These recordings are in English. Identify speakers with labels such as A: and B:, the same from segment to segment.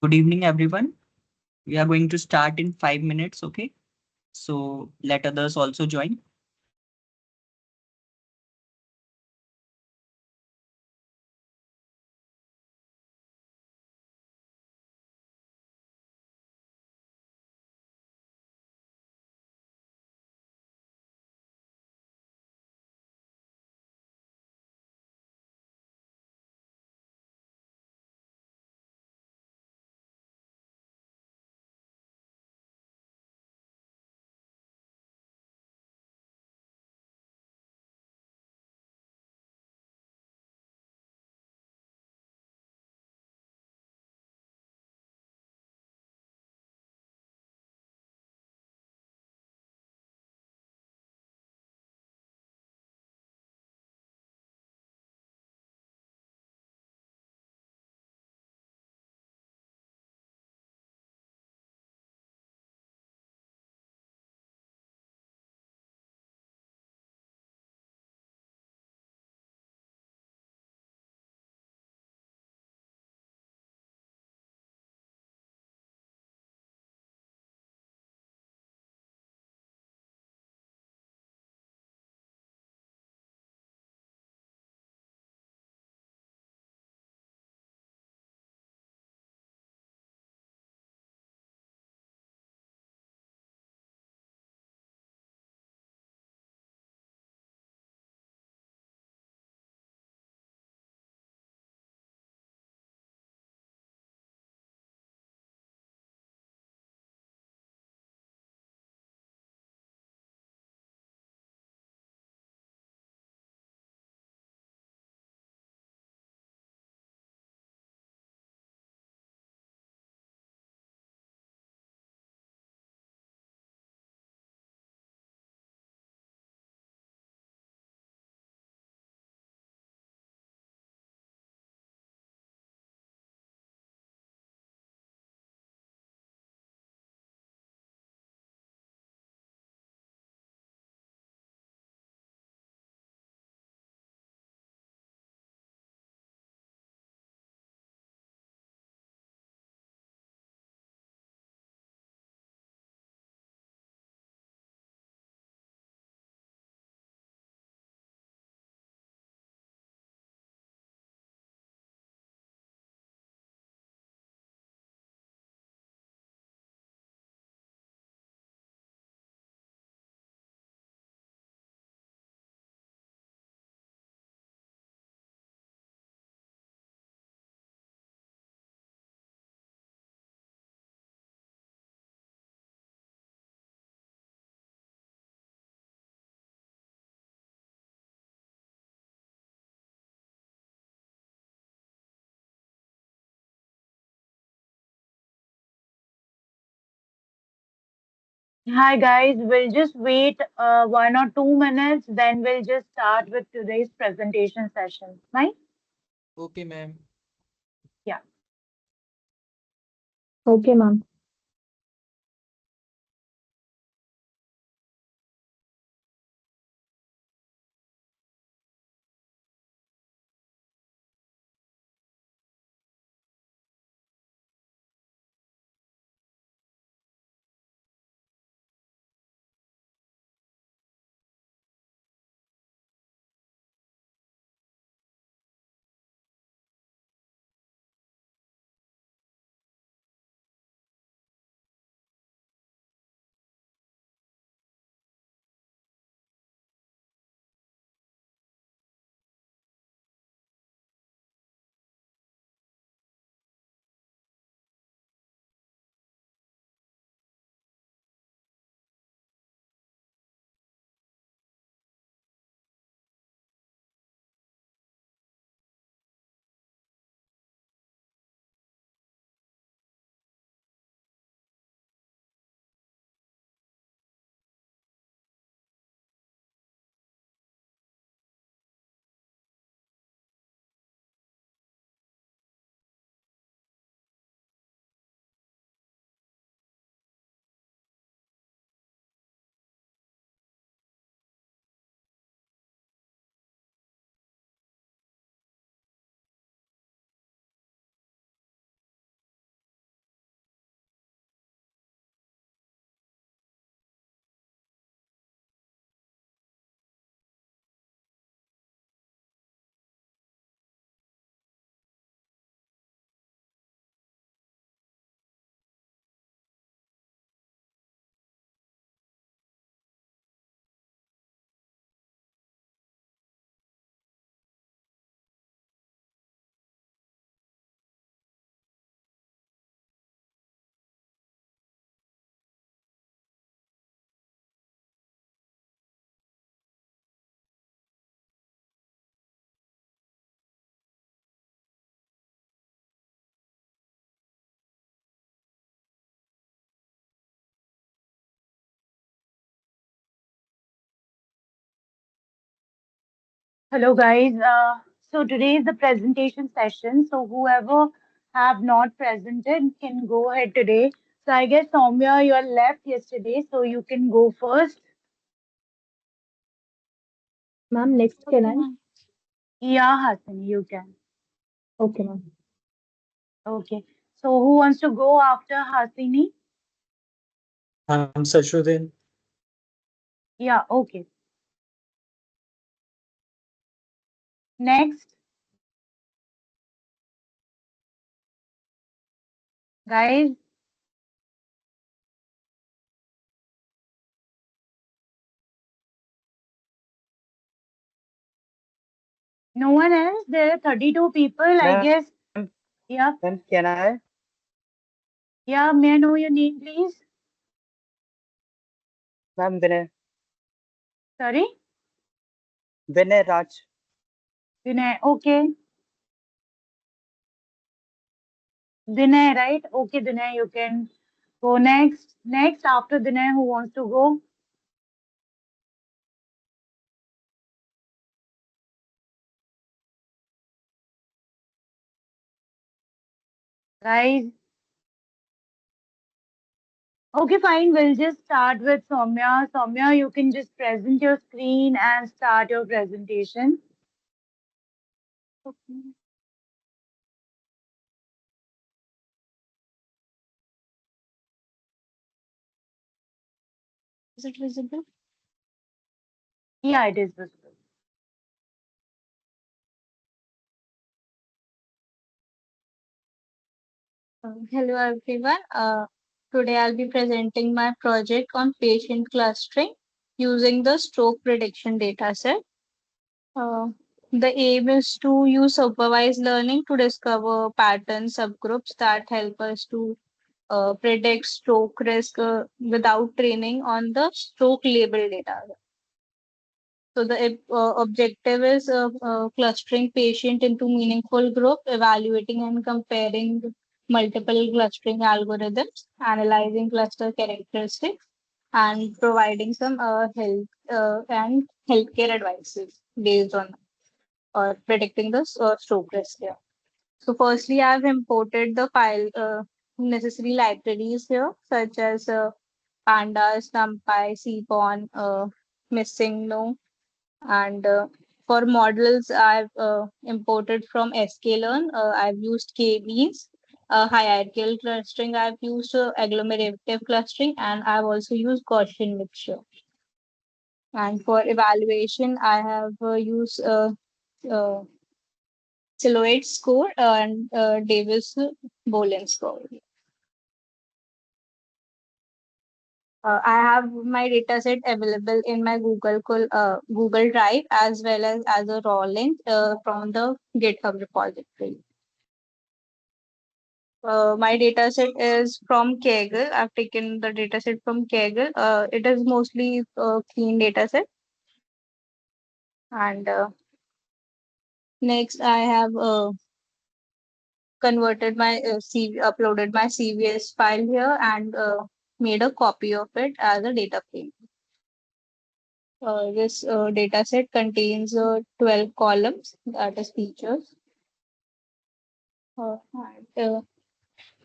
A: Good evening, everyone. We are going to start in 5 minutes, okay? So let others also join.
B: Hi guys, we'll just wait 1 or 2 minutes, then we'll just start with today's presentation session. Right?
C: Okay, ma'am.
B: Yeah.
D: Okay, ma'am.
B: Hello guys. So today is the presentation session. So whoever have not presented can go ahead today. So I guess Soumya, you are left yesterday, so you can go first.
D: Ma'am, next can
B: Okay,
D: I?
B: ma'am. Yeah, Hasini, you can.
D: Okay, ma'am.
B: Okay. So who wants to go after Hasini?
E: I'm Sashuddin.
B: Yeah, okay. Next, guys. No one else? There are 32 people, I
F: Ma'am,
B: guess. Yeah,
F: ma'am, can I?
B: yeah. May I know your name, please?
F: Ma'am,
B: Sorry,
F: Vinay Raj.
B: Vinay. Okay, Vinay, right? Okay, Vinay, you can go next. Next, after Vinay, who wants to go? Guys. Okay, fine. We'll just start with Soumya. Soumya, you can just present your screen and start your presentation.
D: Okay. Is it visible?
B: Yeah, it is visible.
D: Hello everyone. Today I'll be presenting my project on patient clustering using the stroke prediction dataset. Uh, the aim is to use supervised learning to discover pattern subgroups that help us to predict stroke risk without training on the stroke label data. So the objective is clustering patient into meaningful group, evaluating and comparing multiple clustering algorithms, analyzing cluster characteristics, and providing some health and healthcare advices based on or predicting the stroke risk here. So firstly, I've imported the file necessary libraries here, such as pandas, numpy, cpon, missing no, and for models, I've imported from sklearn. I've used k-means. Hierarchical clustering, I've used agglomerative clustering, and I've also used Gaussian mixture. And for evaluation, I have used uh, silhouette score and Davis Bolin score. I have my dataset available in my Google Drive as well as a raw link from the GitHub repository. My dataset is from Kaggle. I've taken the dataset from Kaggle. It is mostly a clean dataset. And next, I have converted my uploaded my CVS file here and made a copy of it as a data frame. This dataset contains 12 columns, that is features.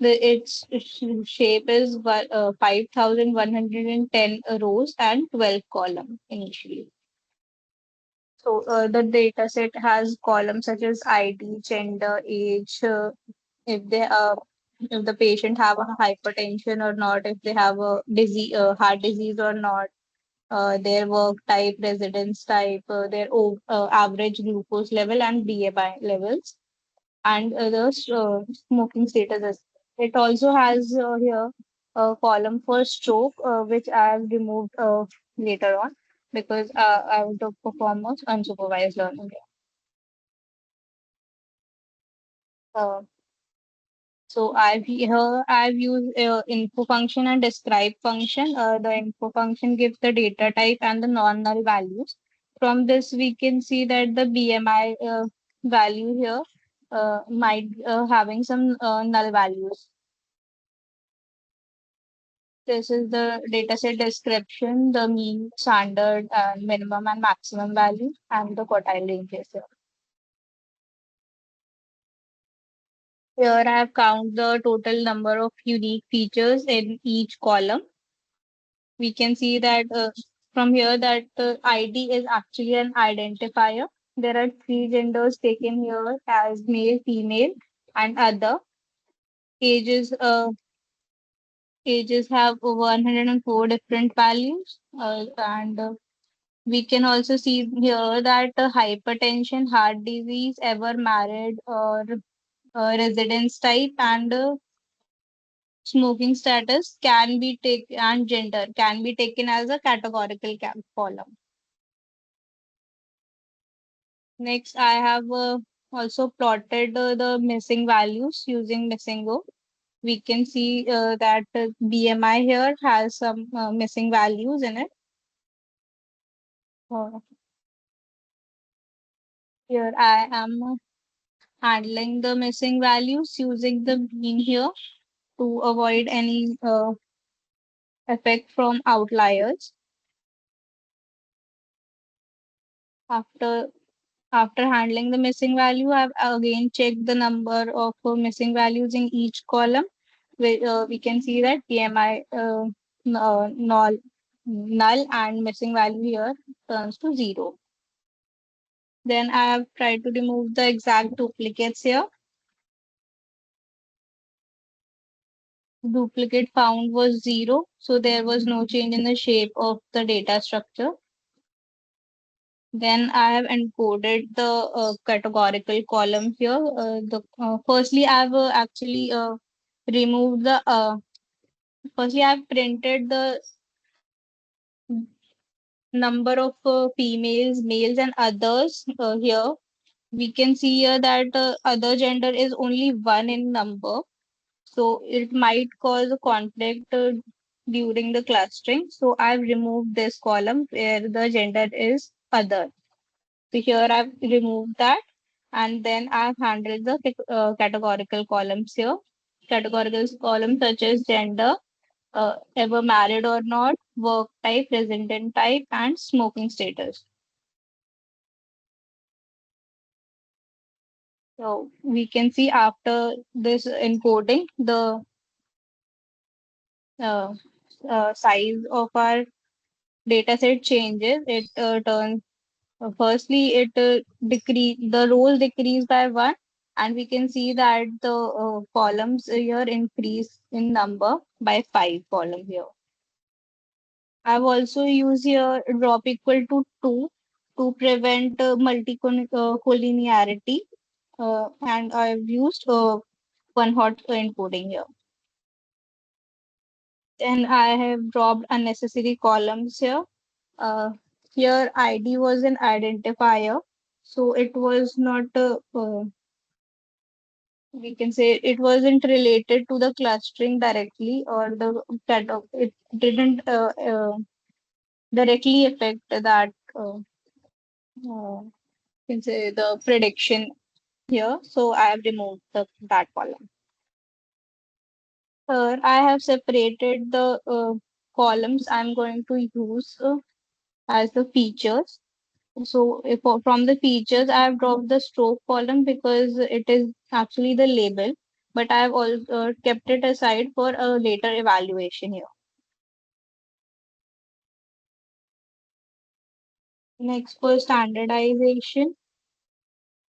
D: Its shape is 5,110 rows and 12 columns initially. So the dataset has columns such as ID, gender, age, if they if the patient have a hypertension or not, if they have a disease, heart disease or not, their work type, residence type, their average glucose level and BMI levels, and the smoking status. It also has here a column for stroke, which I have removed later on because I want to perform a unsupervised learning. Uh, So I've used info function and describe function. The info function gives the data type and the non-null values. From this, we can see that the BMI value here might having some null values. This is the dataset description, the mean, standard, and minimum and maximum value, and the quartile ranges here. Here I have count the total number of unique features in each column. We can see that from here that the ID is actually an identifier. There are three genders taken here as male, female, and other. Ages, ages have 104 different values, and we can also see here that hypertension, heart disease, ever married, or residence type, and smoking status can be taken, and gender can be taken as a categorical column. Next, I have also plotted the missing values using Missingo. We can see that BMI here has some missing values in it. Uh, Here I am handling the missing values using the mean here to avoid any effect from outliers. After After handling the missing value, I've again checked the number of missing values in each column. We can see that PMI null and missing value here turns to 0. Then I have tried to remove the exact duplicates here. Duplicate found was 0, so there was no change in the shape of the data structure. Then I have encoded the categorical column here. Firstly, I've actually removed the. Firstly, I've printed the number of females, males, and others here. We can see here that other gender is only one in number, so it might cause a conflict during the clustering. So I've removed this column where the gender is other. So here I've removed that, and then I've handled the categorical columns here. Categorical columns such as gender, ever married or not, work type, resident type, and smoking status. So we can see after this encoding, the uh, size of our dataset changes. It turns firstly, it the rows decrease by one, and we can see that the columns here increase in number by 5 columns here. I've also used here drop equal to 2 to prevent multicollinearity, and I've used one hot encoding here. Then I have dropped unnecessary columns here. Uh, Here ID was an identifier, so it was not, we can say it wasn't related to the clustering directly, or the it didn't directly affect that, can say the prediction here. So I have removed that column. Here I have separated the columns I'm going to use as the features. So if from the features, I have dropped the stroke column because it is actually the label, but I have also kept it aside for a later evaluation here. Next, for standardization,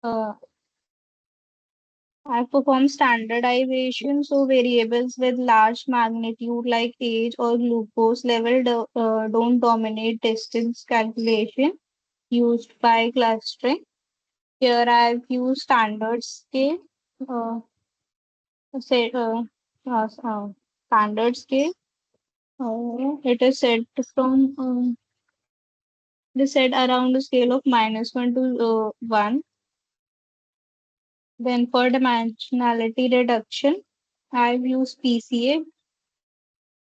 D: uh, I have performed standardization. So variables with large magnitude like age or glucose level don't dominate distance calculation used by clustering. Here I have used standard scale. Uh, say standard scale. It is set from it is set around a scale of -1 to 1. Then for dimensionality reduction, I've used PCA,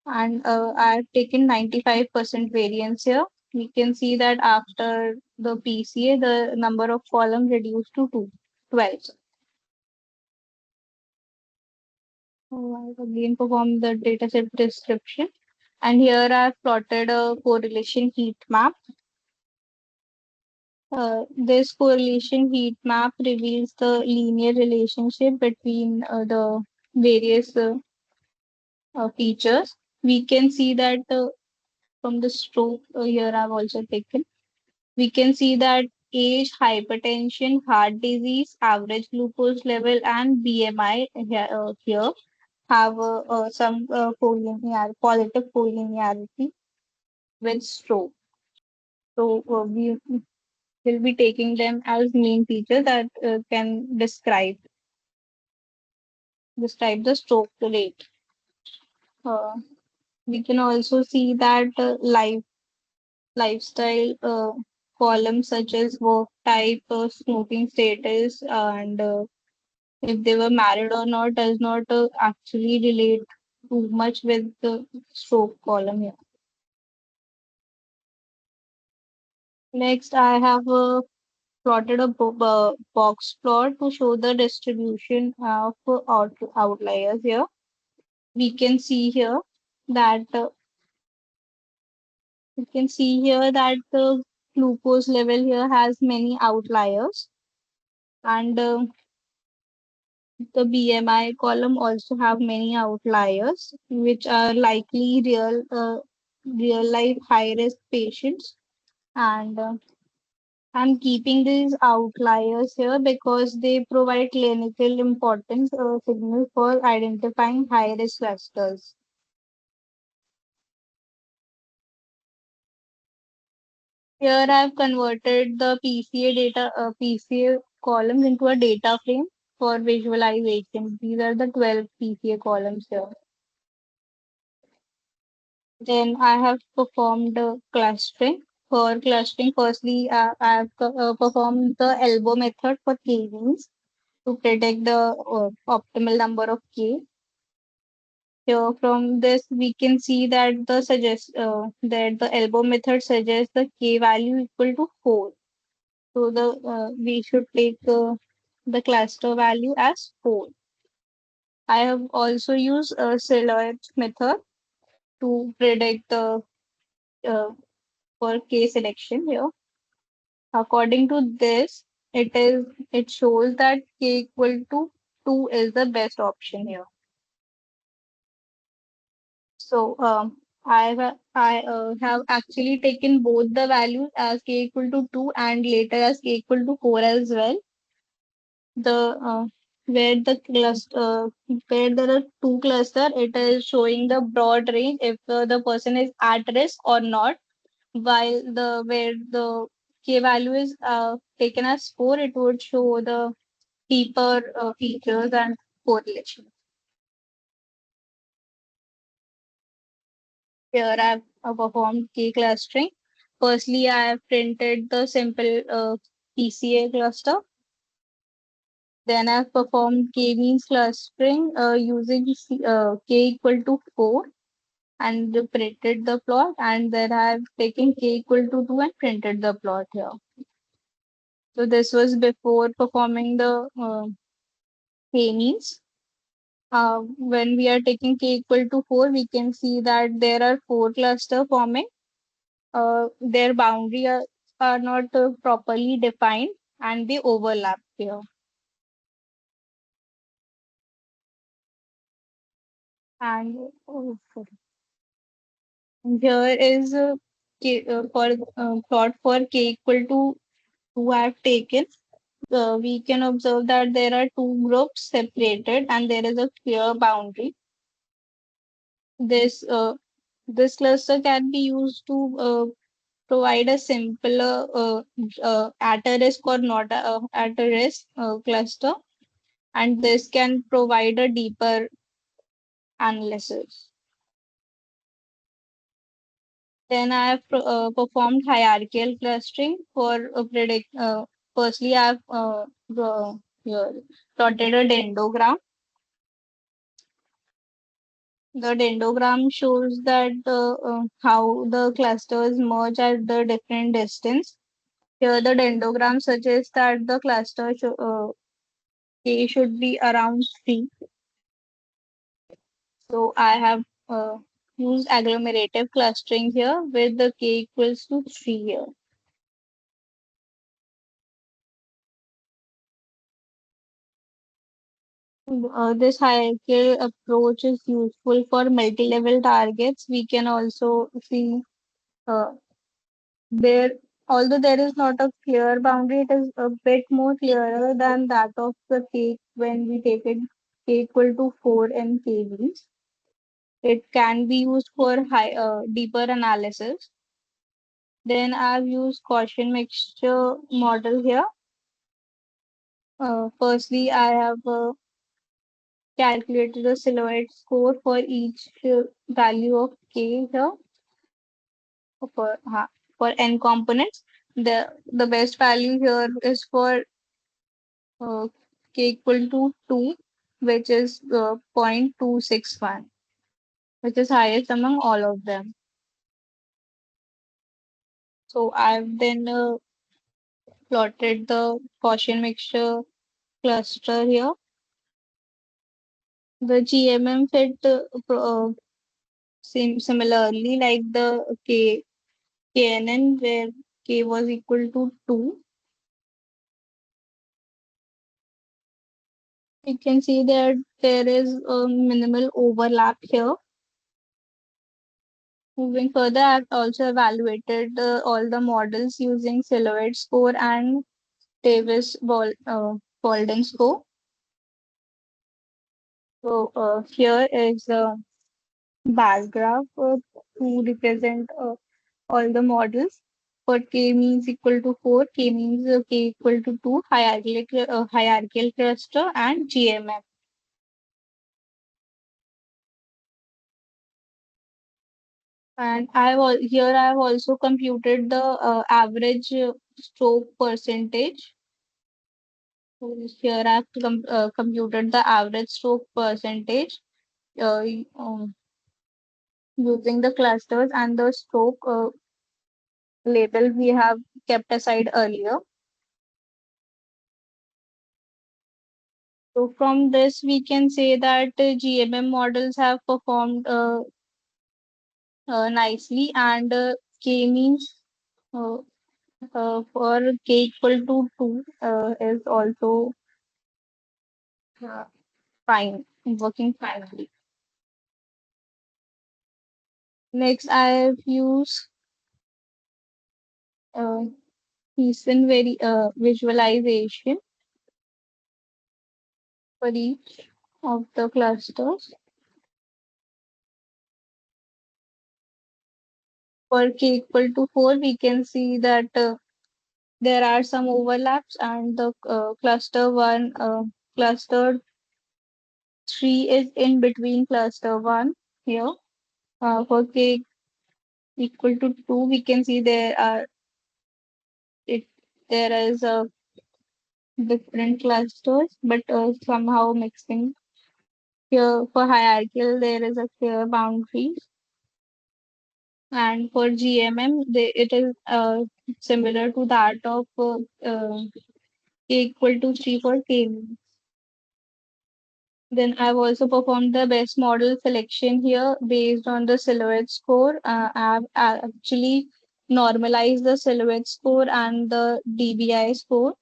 D: and I've taken 95% variance here. We can see that after the PCA, the number of columns reduced to 12. So I've again performed the dataset description. And here I've plotted a correlation heat map. This correlation heat map reveals the linear relationship between the various features. We can see that from the stroke here I've also taken. We can see that age, hypertension, heart disease, average glucose level, and BMI here have some positive collinearity with stroke. So we will be taking them as main features that can describe the stroke rate. Uh, we can also see that lifestyle columns such as work type, smoking status, and if they were married or not does not actually relate too much with the stroke column here. Next, I have plotted a box plot to show the distribution of outliers here. We can see here that the glucose level here has many outliers, and the BMI column also have many outliers, which are likely real life high risk patients. And I'm keeping these outliers here because they provide clinical importance signal for identifying high risk clusters. Here I've converted the PCA columns into a data frame for visualization. These are the 12 PCA columns here. Then I have performed clustering. For clustering, firstly, I have performed the elbow method for k-means to predict the optimal number of k. Here, from this, we can see that the elbow method suggests the k value equal to 4. So we should take the cluster value as 4. I have also used a silhouette method to predict the uh, for k selection here. According to this, it shows that k equal to 2 is the best option here. So I have actually taken both the values as k equal to 2 and later as k equal to 4 as well. The where there are two cluster, it is showing the broad range if the person is at risk or not. While the where the k value is taken as 4, it would show the deeper features and correlation. Here I've performed k clustering. Firstly, I have printed the simple PCA cluster. Then I've performed k-means clustering using k equal to 4 and printed the plot. And then I've taken k equal to 2 and printed the plot here. So this was before performing the k-means. When we are taking k equal to 4, we can see that there are 4 cluster forming. Their are not properly defined and they overlap here. And here is for plot for k equal to 2 I've taken. We can observe that there are two groups separated and there is a clear boundary. This this cluster can be used to provide a simpler at a risk or not at a risk cluster, and this can provide a deeper analysis. Then I have performed hierarchical clustering for predict. Firstly, I have here, plotted a dendrogram. The dendrogram shows that how the clusters merge at the different distance. Here, the dendrogram suggests that the cluster K should be around 3. So I have use agglomerative clustering here with the k equals to 3 here. This hierarchical approach is useful for multi-level targets. We can also see uh, there, although there is not a clear boundary, it is a bit more clearer than that of the cake when we take it k equal to 4 in KVs. It can be used for deeper analysis. Then I've used Gaussian mixture model here. Firstly, I have calculated the silhouette score for each value of k here for n components. The best value here is for uh, k equal to 2, which is 0.261, which is highest among all of them. So I've then plotted the Gaussian mixture cluster here. The GMM fit similarly like the KNN where K was equal to 2. You can see that there is a minimal overlap here. Moving further, I've also evaluated all the models using silhouette score and Davis-Baldwin score. So here is a bar graph to represent all the models. For k means equal to 4, k means k equal to 2, hierarchical cluster, and GMM. And here I have also computed the average stroke percentage. So here I have computed the average stroke percentage uh, um, using the clusters and the stroke label we have kept aside earlier. So from this, we can say that GMM models have performed nicely, and K means uh, for k equal to 2 is also uh, fine, working finely. Next, I have used uh, visualization for each of the clusters. For k equal to 4, we can see that there are some overlaps, and the cluster 3 is in between cluster 1 here. For k equal to 2, we can see it there is a different clusters, but somehow mixing. Here for hierarchical, there is a clear boundary, and for GMM, it is similar to that of k equal to 3 for k. Then I've also performed the best model selection here based on the silhouette score. I've actually normalized the silhouette score and the DBI score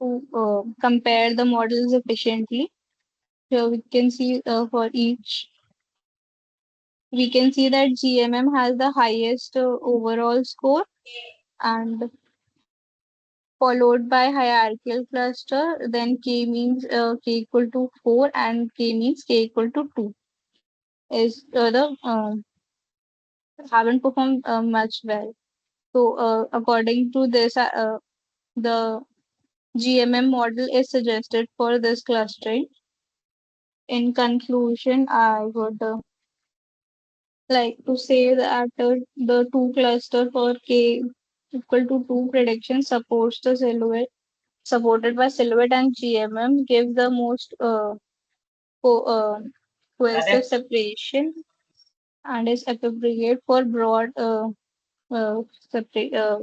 D: to compare the models efficiently. Here we can see for each, we can see that GMM has the highest overall score, and followed by hierarchical cluster. Then K means K equal to 4 and K means K equal to 2 is the haven't performed much well. So according to this, the GMM model is suggested for this clustering. In conclusion, I would like to say that the two cluster for K equal to 2 prediction supports the silhouette supported by silhouette, and GMM give the most cohesive separation and is appropriate for broad uh, separa- uh,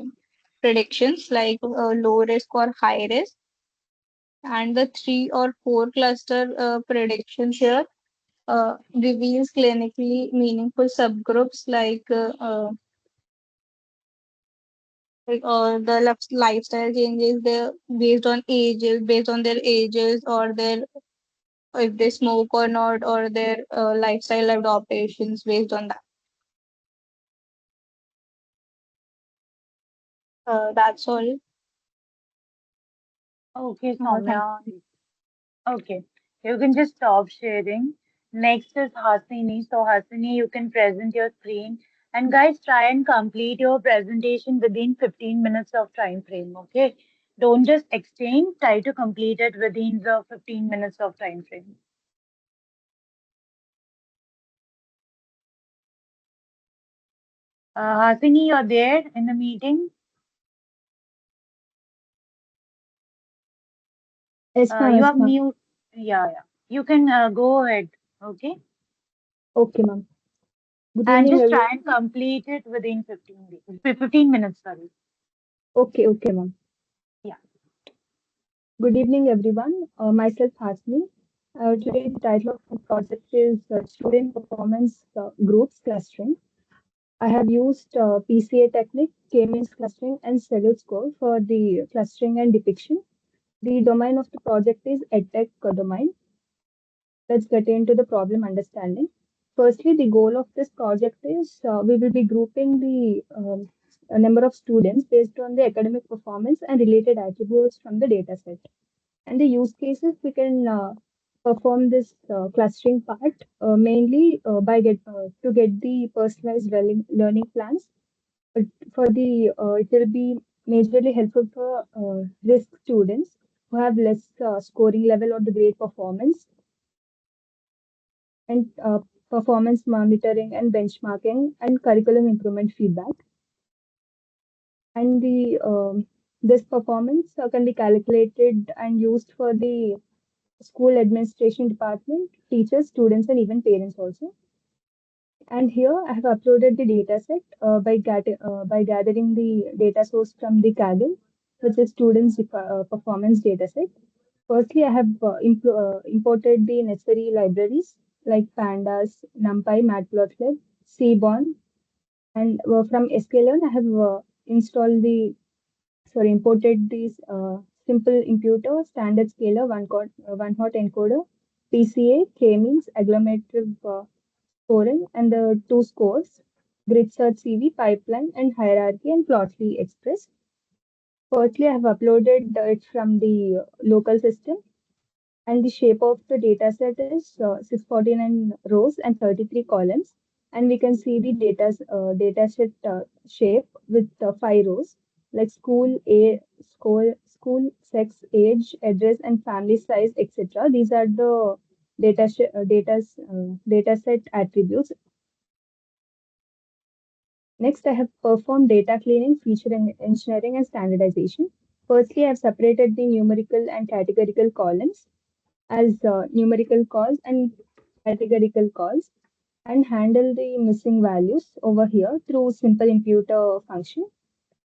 D: predictions like low risk or high risk. And the 3 or 4 cluster predictions here reveals clinically meaningful subgroups like the lifestyle changes they based on their ages or their if they smoke or not or their lifestyle adaptations based on that. That's all.
B: Okay,
D: Thank
B: Soumya.
D: you.
B: Okay, you can just stop sharing. Next is Hasini. So, Hasini, you can present your screen. And guys, try and complete your presentation within 15 minutes of time frame. Okay, don't just extend. Try to complete it within the 15 minutes of time frame. Hasini, you're there in the meeting.
G: Yes, ma'am.
B: You
G: Yes,
B: have
G: ma'am.
B: mute. Yeah, yeah. You can go ahead. Okay,
G: Okay, ma'am. Good
B: and
G: evening,
B: just try
G: everyone.
B: and complete it within 15 minutes. Sorry.
G: Okay, okay, ma'am.
B: Yeah.
G: Good evening, everyone. Myself, Hasni. Today, the title of my project is Student Performance Groups Clustering. I have used PCA technique, K-means clustering, and Salute score for the clustering and depiction. The domain of the project is EdTech domain. Let's get into the problem understanding. Firstly, the goal of this project is we will be grouping the a number of students based on the academic performance and related attributes from the data set. And the use cases we can perform this clustering part mainly to get the personalized learning plans. But for the it will be majorly helpful for risk students who have less scoring level or the grade performance and performance monitoring and benchmarking and curriculum improvement feedback. And the this performance can be calculated and used for the school administration department, teachers, students, and even parents also. And here I have uploaded the data set by gathering the data source from the Kaggle, which is students' performance data set. Firstly, I have imported the necessary libraries like Pandas, NumPy, Matplotlib, Seaborn, and from sklearn, I have imported these simple imputer, standard scaler, one hot encoder, PCA, K-means, agglomerative scoring, and the two scores, grid search CV, pipeline, and hierarchy, and Plotly Express. Firstly, I have uploaded it from the local system, and the shape of the data set is 649 rows and 33 columns. And we can see the data set shape with 5 rows like school, sex, age, address, and family size, etc. These are the data set attributes. Next, I have performed data cleaning, engineering, and standardization. Firstly, I have separated the numerical and categorical columns as numerical calls and categorical calls and handle the missing values over here through simple imputer function.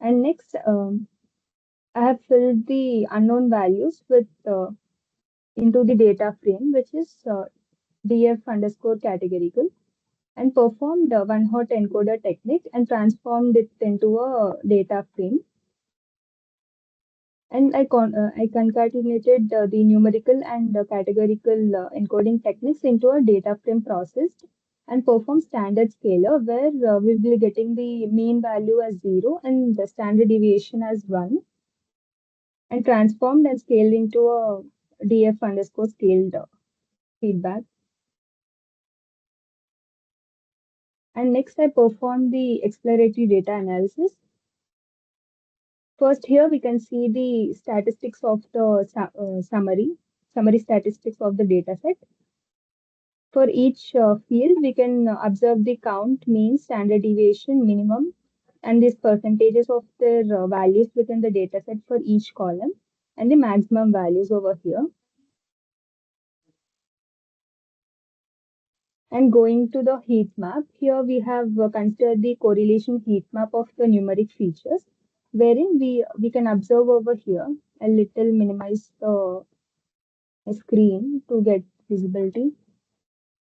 G: And next, I have filled the unknown values with into the data frame, which is df underscore categorical, and performed one hot encoder technique and transformed it into a data frame. And I concatenated the numerical and categorical encoding techniques into a data frame process and perform standard scaler where we'll be getting the mean value as 0 and the standard deviation as 1 and transformed and scaled into a df underscore scaled feedback. And next I performed the exploratory data analysis. First, here we can see the statistics of the summary statistics of the dataset. For each field, we can observe the count, mean, standard deviation, minimum, and these percentages of their values within the dataset for each column, and the maximum values over here. And going to the heat map, here we have considered the correlation heat map of the numeric features, wherein we can observe over here. A little minimize the screen to get visibility.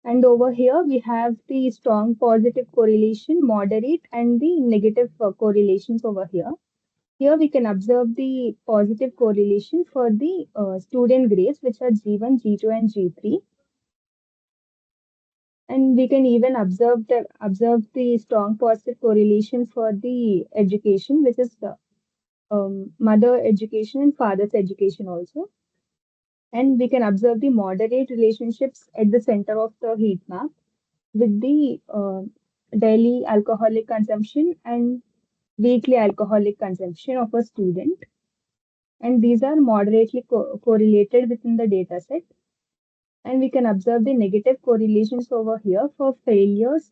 G: And over here, we have the strong positive correlation, moderate, and the negative correlations over here. Here we can observe the positive correlation for the student grades, which are G1, G2, and G3. And we can even observe the strong positive correlation for the education, which is the mother education and father's education also. And we can observe the moderate relationships at the center of the heat map with the daily alcoholic consumption and weekly alcoholic consumption of a student. And these are moderately correlated within the data set. And we can observe the negative correlations over here for failures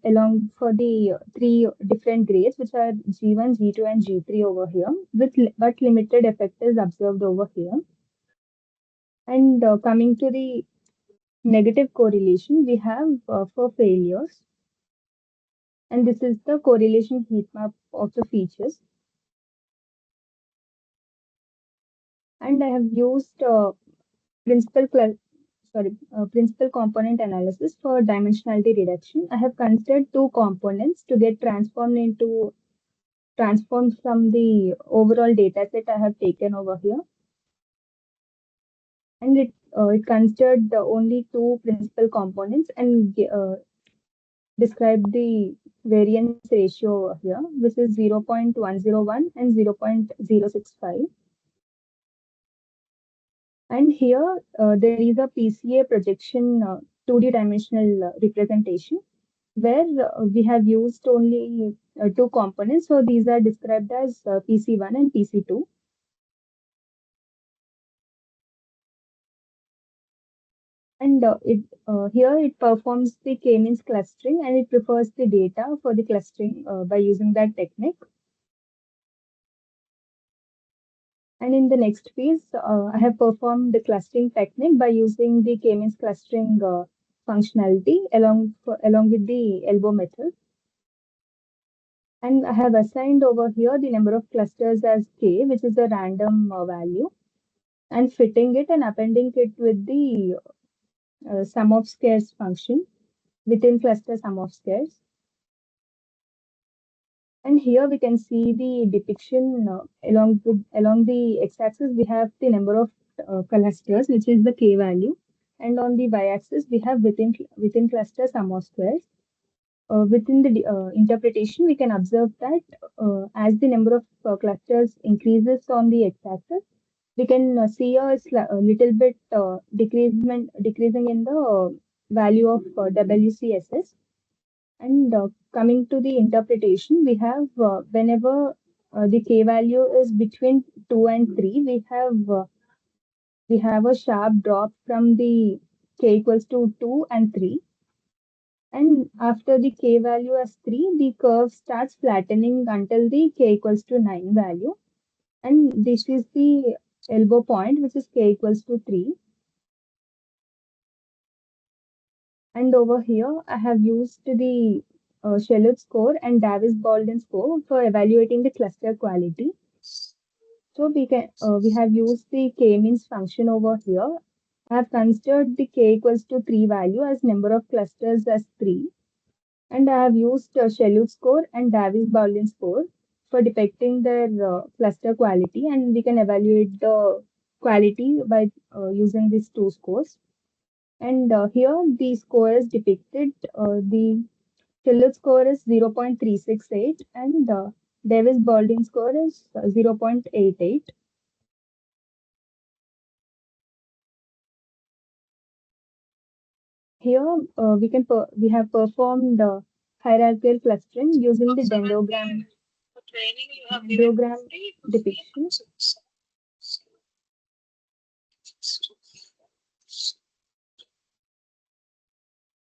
G: along for the three different grades, which are G1, G2, and G3 over here, with but limited effect is observed over here. And coming to the negative correlation, we have for failures, and this is the correlation heat map of the features. And I have used principal component analysis for dimensionality reduction. I have considered two components to get transformed from the overall data set I have taken over here. And it considered the only two principal components and described the variance ratio over here, which is 0.101 and 0.065. And here there is a PCA projection 2D dimensional representation where we have used only two components. So these are described as PC1 and PC2. And here it performs the k-means clustering and it prefers the data for the clustering by using that technique. And in the next piece, I have performed the clustering technique by using the k-means clustering functionality along with the elbow method. And I have assigned over here the number of clusters as k, which is a random value, and fitting it and appending it with the sum of squares function within cluster sum of squares. And here we can see the depiction along the x-axis, we have the number of clusters, which is the k value. And on the y-axis, we have within cluster sum of squares. Within the interpretation, we can observe that as the number of clusters increases on the x-axis, we can see a little bit decreasing in the value of WCSS. And coming to the interpretation, we have whenever the k value is between 2 and 3, we have a sharp drop from the k equals to 2 and 3. And after the k value as 3, the curve starts flattening until the k equals to 9 value. And this is the elbow point, which is k equals to 3. And over here, I have used the Shalhoub score and Davis-Baldwin score for evaluating the cluster quality. So we have used the k-means function over here. I have considered the k equals to 3 value as number of clusters as 3. And I have used Shalhoub score and Davis-Baldwin score for depicting their cluster quality. And we can evaluate the quality by using these two scores. And here the score is depicted. The Phillips score is 0.368 and Davis-Baldwin score is 0.88. Here we have performed hierarchical clustering using the dendrogram depiction.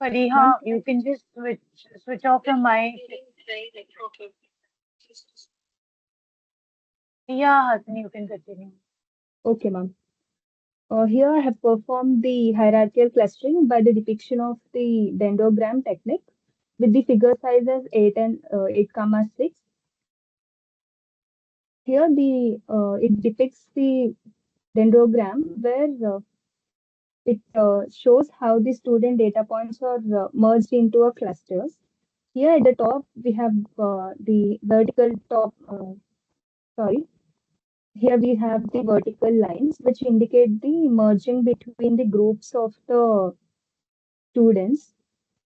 B: Fariha, you can just switch off your mic. Yeah, Hasni, you can continue.
G: Okay, ma'am. Here I have performed the hierarchical clustering by the depiction of the dendrogram technique with the figure sizes 8 and 8, 6. Here it depicts the dendrogram where it shows how the student data points are merged into a clusters. Here at the top, we have the vertical top, sorry, here we have the vertical lines which indicate the merging between the groups of the students.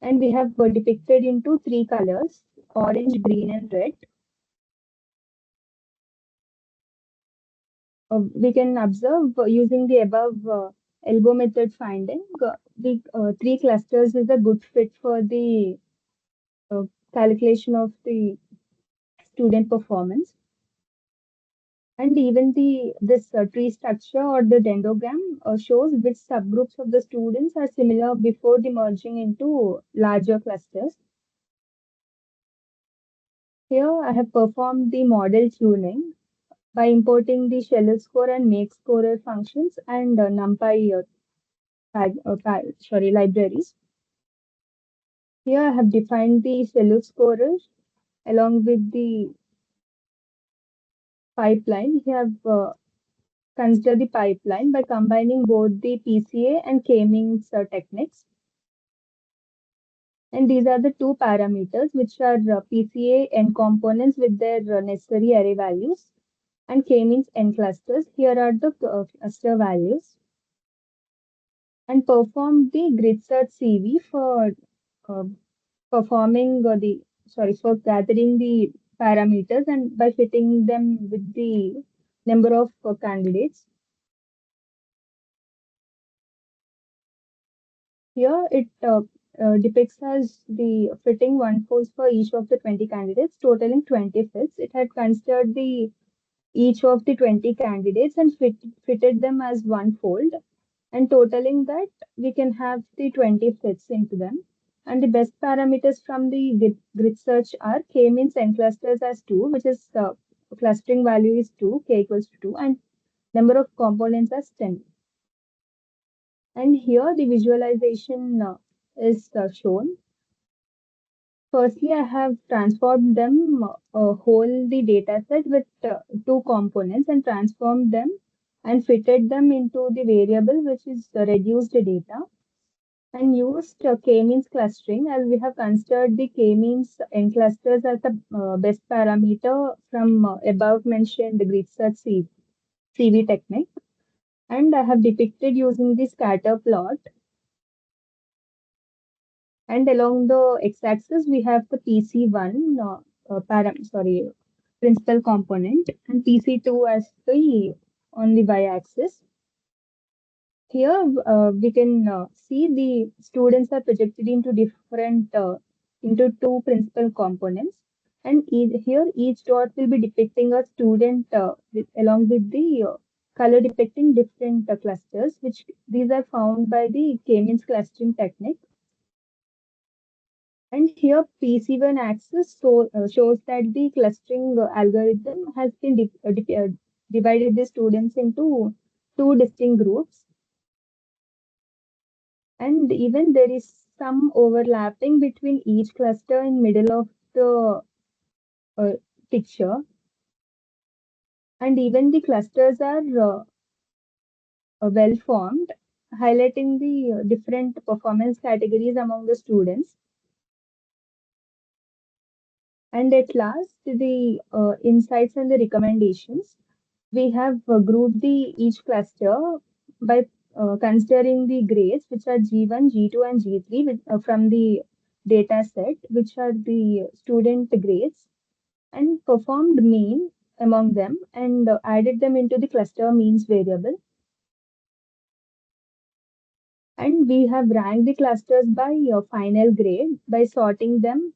G: And we have depicted into three colors, orange, green, and red. We can observe using the above elbow method finding, the three clusters is a good fit for the uh, calculation of the student performance. And even this tree structure or the dendrogram shows which subgroups of the students are similar before the merging into larger clusters. Here I have performed the model tuning by importing the shell score and make scorer functions and NumPy libraries. Here I have defined the shell scorer along with the pipeline. Here I have considered the pipeline by combining both the PCA and K-means techniques. And these are the two parameters which are PCA n components with their necessary array values and K-means n clusters. Here are the cluster values. And perform the grid search CV for uh, for gathering the parameters and by fitting them with the number of candidates. Here it depicts as the fitting one folds for each of the 20 candidates, totaling 20 fits. It had considered the each of the 20 candidates and fitted them as one fold. And totaling that, we can have the 20 fits into them. And the best parameters from the grid search are K means n clusters as 2, which is clustering value is 2, K equals to 2, and number of components as 10. And here the visualization is shown. Firstly, I have transformed them, whole the data set with two components and transformed them and fitted them into the variable which is reduced data and used k-means clustering as we have considered the k-means n clusters as the best parameter from above mentioned grid search CV technique. And I have depicted using the scatter plot. And along the x-axis, we have the PC1 principal component and PC2 as the on the y-axis. Here we can see the students are projected into different into two principal components, and here each dot will be depicting a student along with the color depicting different clusters, which these are found by the K-means clustering technique. And here PC1 axis shows that the clustering algorithm has been divided the students into two distinct groups. And even there is some overlapping between each cluster in middle of the uh, picture. And even the clusters are well formed, highlighting the different performance categories among the students. And at last, the insights and the recommendations. We have grouped each cluster by considering the grades, which are G1, G2, and G3 from the data set, which are the student grades, and performed mean among them and added them into the cluster means variable. And we have ranked the clusters by final grade by sorting them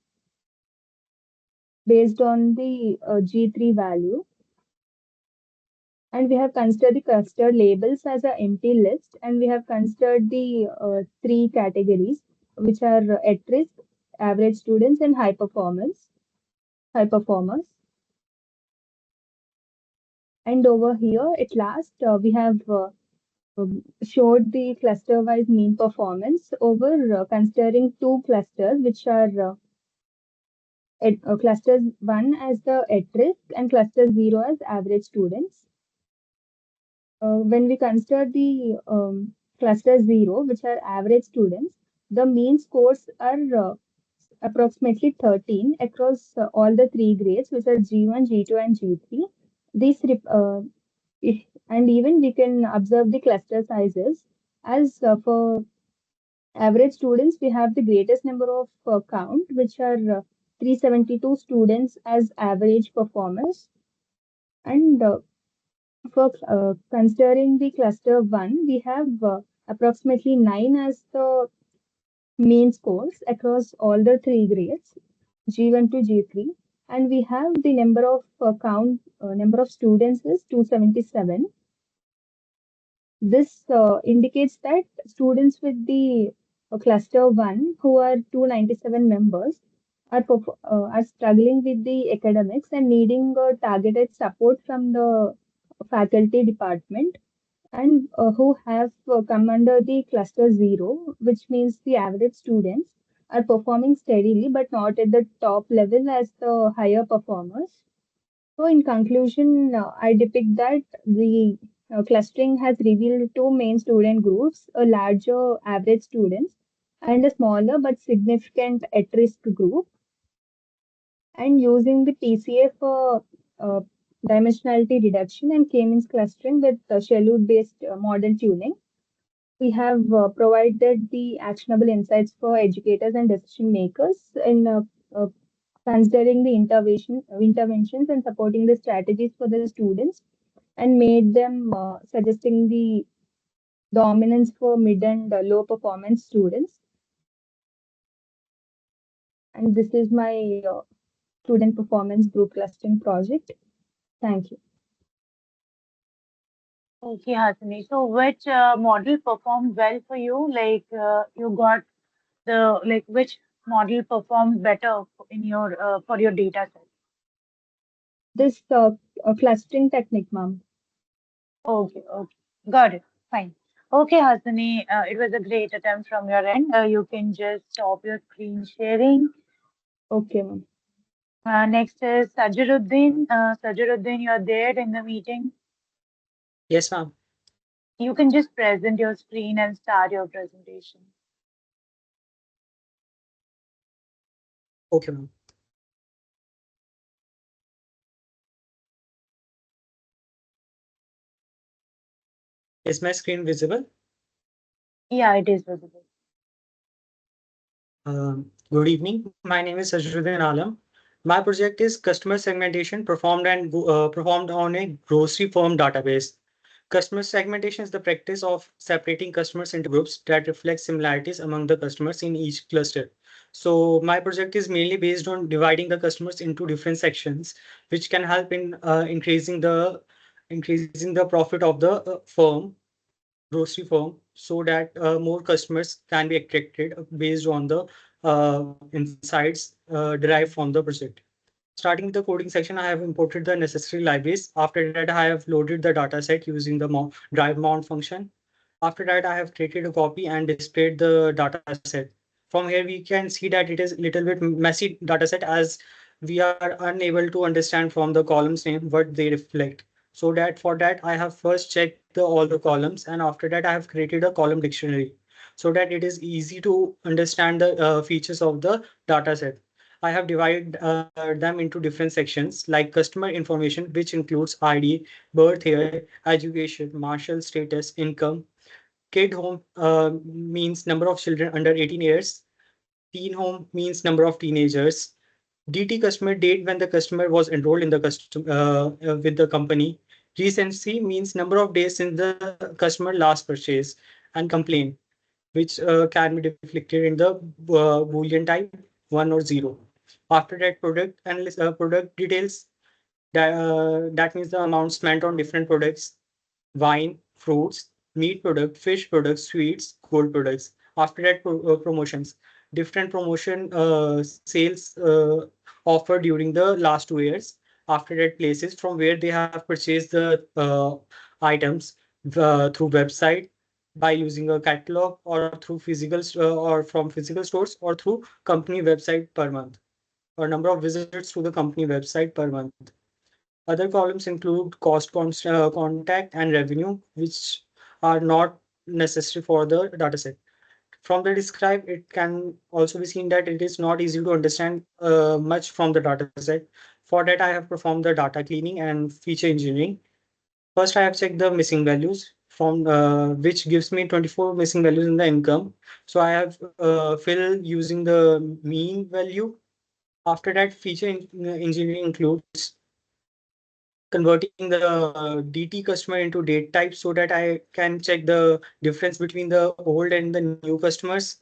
G: based on the G3 value. And we have considered the cluster labels as an empty list, and we have considered the three categories, which are at risk, average students, and high performers. And over here, at last, we have showed the cluster-wise mean performance over considering two clusters, which are clusters 1 as the at risk and cluster 0 as average students. When we consider the cluster 0, which are average students, the mean scores are approximately 13 across all the three grades, which are G1, G2, and G3. These and even we can observe the cluster sizes as for average students, we have the greatest number of count, which are 372 students as average performers. And for considering the cluster 1, we have approximately 9 as the mean scores across all the three grades, G1 to G3. And we have the number of students is 277. This indicates that students with the cluster 1, who are 297 members, are struggling with the academics and needing targeted support from the faculty department, and who have come under the cluster 0, which means the average students are performing steadily but not at the top level as the higher performers. So, in conclusion, I depict that the clustering has revealed two main student groups: a larger average students and a smaller but significant at-risk group. And using the PCA for dimensionality reduction and K-means clustering with schedule-based model tuning, we have provided the actionable insights for educators and decision makers in uh, considering the interventions and supporting the strategies for the students, and made them suggesting the dominance for mid and low performance students. And this is my student performance group clustering project. Thank you.
B: Okay, Hasini. So, which model performed well for you? Like, you got the like which model performed better in your for your data set?
G: This clustering technique, ma'am.
B: Okay, okay, got it. Fine. Okay, Hasini, it was a great attempt from your end. You can just stop your screen sharing.
G: Okay, ma'am.
B: Next is Sajiruddin. Sajiruddin, you're there in the meeting.
E: Yes, ma'am.
B: You can just present your screen and start your presentation.
E: Okay, ma'am. Is my screen visible?
B: Yeah, it is visible.
E: Good evening. My name is Sajruddin Alam. My project is customer segmentation performed on a grocery firm database. Customer segmentation is the practice of separating customers into groups that reflect similarities among the customers in each cluster. So my project is mainly based on dividing the customers into different sections, which can help in increasing the profit of the firm grocery firm, so that more customers can be attracted based on the insights derived from the project. Starting with the coding section, I have imported the necessary libraries. After that, I have loaded the data set using the drive mount function. After that, I have created a copy and displayed the data set. From here, we can see that it is a little bit messy data set, as we are unable to understand from the columns name what they reflect. So that for that, I have first checked all the columns, and after that, I have created a column dictionary so that it is easy to understand the features of the data set. I have divided them into different sections like customer information, which includes ID, birth year, education, marital status, income. Kid home means number of children under 18 years. Teen home means number of teenagers. DT customer date when the customer was enrolled in the with the company. Recency means number of days since the customer last purchase, and complaint, which can be reflected in the boolean type 1 or 0. After that, product details, that means the amount spent on different products: wine, fruits, meat product, fish products, sweets, gold products. After that, promotions, different promotion sales offered during the last 2 years. After that, places from where they have purchased the items through website, by using a catalog, or through or from physical stores, or through company website per month, or number of visits to the company website per month. Other columns include cost, contact, and revenue, which are not necessary for the dataset. From the describe, it can also be seen that it is not easy to understand much from the dataset. For that, I have performed the data cleaning and feature engineering. First, I have checked the missing values from which gives me 24 missing values in the income. So I have filled using the mean value. After that, engineering includes converting the DT customer into date type so that I can check the difference between the old and the new customers.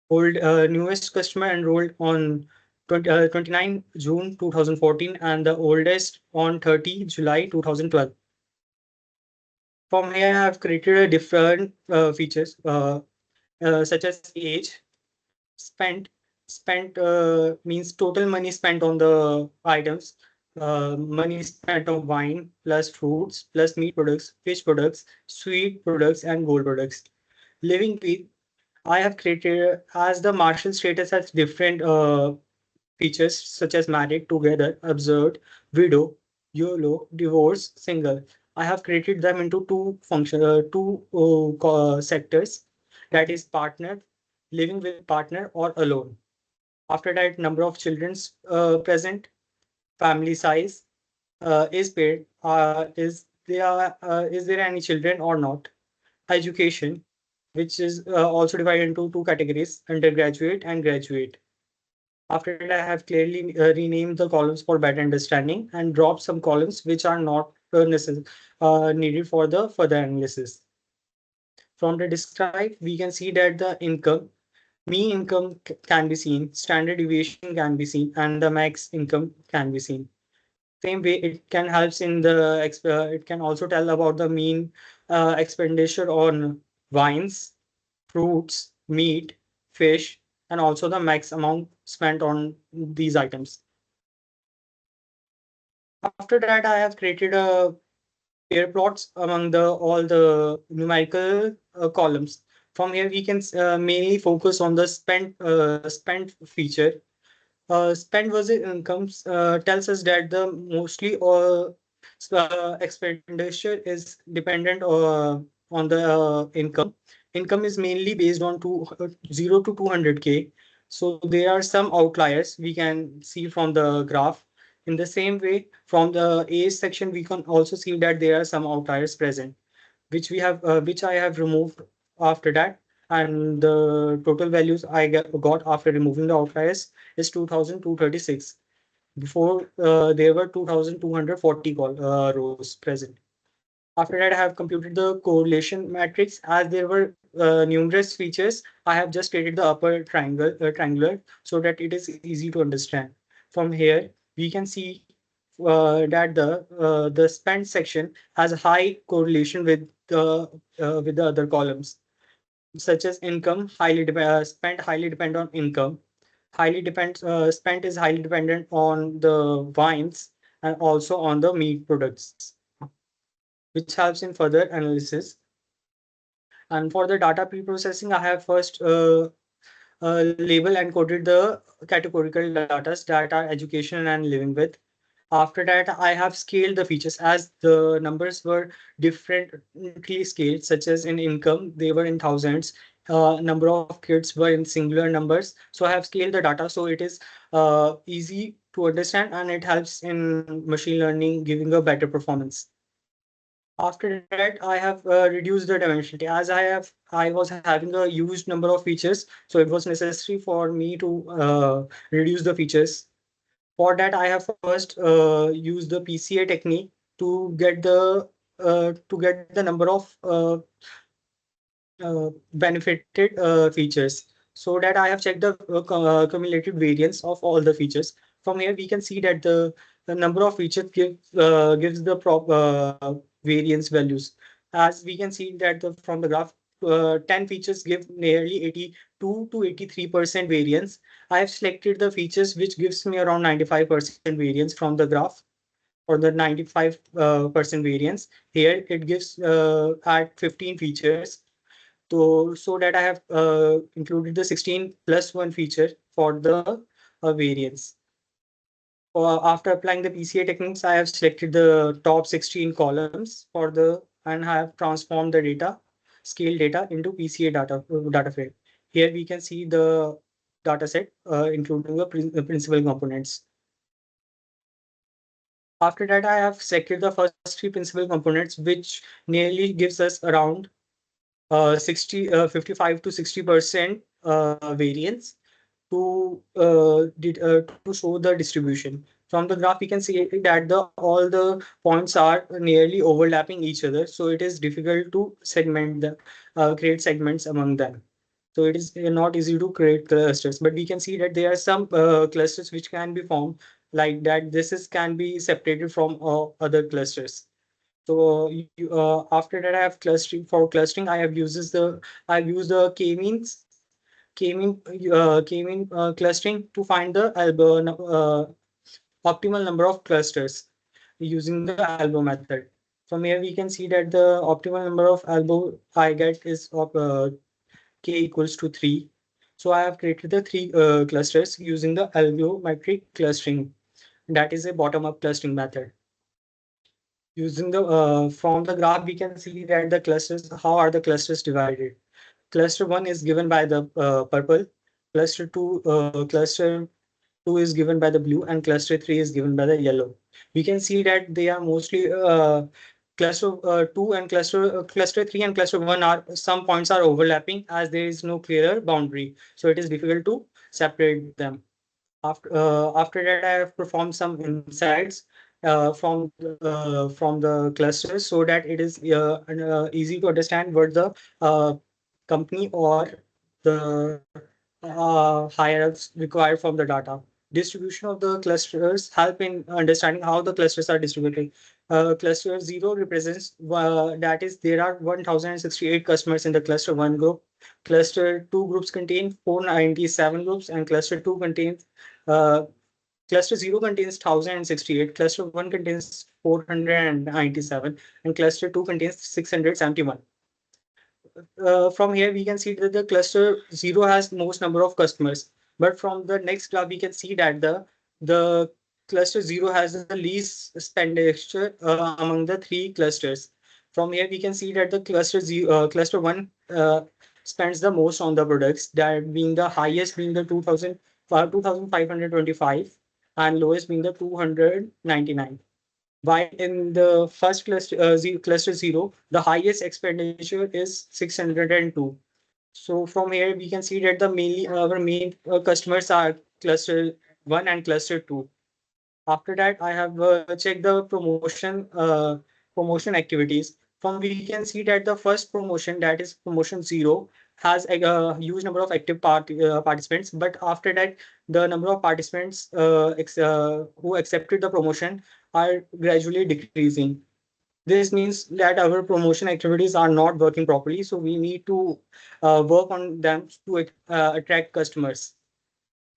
E: Old newest customer enrolled on 29 June 2014 and the oldest on 30 July 2012. From here, I have created a different features such as age, spent. Spent means total money spent on the items. Money spent on wine plus fruits plus meat products, fish products, sweet products, and gold products. Living with I have created as the martial status has different features such as married, together, observed, widow, YOLO, divorce, single. I have created them into two sectors, that is partner, living with partner or alone. After that, number of children's present, family size, is paid, is there any children or not? Education, which is also divided into two categories, undergraduate and graduate. After that, I have clearly renamed the columns for better understanding and dropped some columns which are not needed for the further analysis. From the describe, we can see that the income, mean income can be seen, standard deviation can be seen, and the max income can be seen. Same way, it can helps in the it can also tell about the mean expenditure on wines, fruits, meat, fish, and also the max amount spent on these items. After that, I have created a pair plots among the all the numerical columns. From here, we can mainly focus on the spent feature. Spend versus incomes tells us that the mostly expenditure is dependent on the income. Income is mainly based on 0 to 200K. So there are some outliers we can see from the graph. In the same way, from the age section, we can also see that there are some outliers present, which I have removed after that. And the total values got after removing the outliers is 2236. Before there were 2240 rows present. After that, I have computed the correlation matrix. As there were numerous features, I have just created the upper triangular so that it is easy to understand. From here, we can see that the spend section has a high correlation with the other columns, such as income, spent highly depend on income, spent is highly dependent on the wines and also on the meat products, which helps in further analysis. And for the data pre-processing, I have first label and coded the categorical data that are education and living with. After that, I have scaled the features as the numbers were differently scaled, such as in income, they were in thousands. Number of kids were in singular numbers. So I have scaled the data so it is easy to understand and it helps in machine learning, giving a better performance. After that, I have reduced the dimensionality as I was having a huge number of features, so it was necessary for me to reduce the features. For that, I have first used the PCA technique to get the number of benefited features, so that I have checked the cumulative variance of all the features. From here, we can see that the number of features gives the variance values. As we can see that from the graph, 10 features give nearly 82 to 83% variance. I have selected the features which gives me around 95% variance from the graph, or the 95% variance. Here it gives at 15 features. So that I have included the 16 plus one feature for the variance. After applying the PCA techniques, I have selected the top 16 columns and have transformed the data. scale data into PCA data frame. Here we can see the data set, including the principal components. After that, I have selected the first three principal components, which nearly gives us around 55 to 60% variance to show the distribution. From the graph, we can see that all the points are nearly overlapping each other, so it is difficult to create segments among them. So it is not easy to create clusters, but we can see that there are some clusters which can be formed like that. Can be separated from other clusters. So after that, I have clustering. For clustering, I've used the k-mean clustering to find the optimal number of clusters using the albo method. From here, we can see that the optimal number of albo I get is of k equals to 3. So I have created the three clusters using the algometric clustering. That is a bottom-up clustering method. Using the from the graph, we can see that the clusters, how are the clusters divided. Cluster 1 is given by the purple, cluster 2 is given by the blue, and cluster 3 is given by the yellow. We can see that they are mostly cluster 2 and cluster 3 and cluster 1 are some points are overlapping as there is no clearer boundary. So it is difficult to separate them. After that, I have performed some insights from the clusters so that it is easy to understand what the uh, company or the higher ups require from the data. Distribution of the clusters help in understanding how the clusters are distributed. Cluster 0 represents that is there are 1068 customers in the cluster 1 group. Cluster 2 groups contain 497 groups, and cluster 2 contains uh, cluster 0 contains 1068, cluster 1 contains 497, and cluster 2 contains 671. From here, we can see that the cluster 0 has most number of customers. But from the next graph, we can see that the cluster 0 has the least expenditure among the three clusters. From here, we can see that the cluster 1 spends the most on the products, that being the highest being the 2525 and lowest being the 299. While in the first cluster 0, the highest expenditure is 602. So from here, we can see that our main customers are cluster 1 and cluster 2. After that, I have checked the promotion activities. From we can see that the first promotion, that is promotion 0, has a huge number of active participants. But after that, the number of participants who accepted the promotion are gradually decreasing. This means that our promotion activities are not working properly. So we need to work on them to attract customers.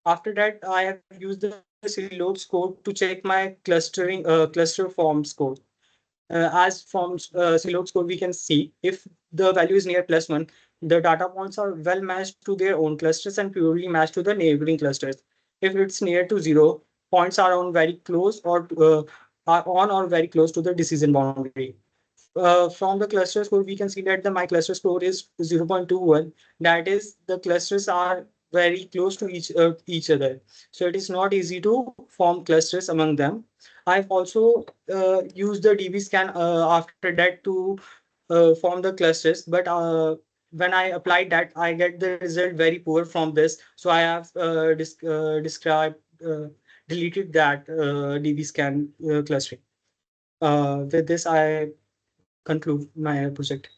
E: After that, I have used the Silot score to check my cluster form score. As from Silot score, we can see if the value is near +1, the data points are well matched to their own clusters and purely matched to the neighboring clusters. If it's near to 0, points are on very close are on or very close to the decision boundary. From the cluster score, we can see that the my cluster score is 0.21. That is, the clusters are very close to each other. So it is not easy to form clusters among them. I've also used the DB scan after that to form the clusters, but when I applied that, I get the result very poor from this. So I have deleted that DB scan clustering. With this, I conclude my project.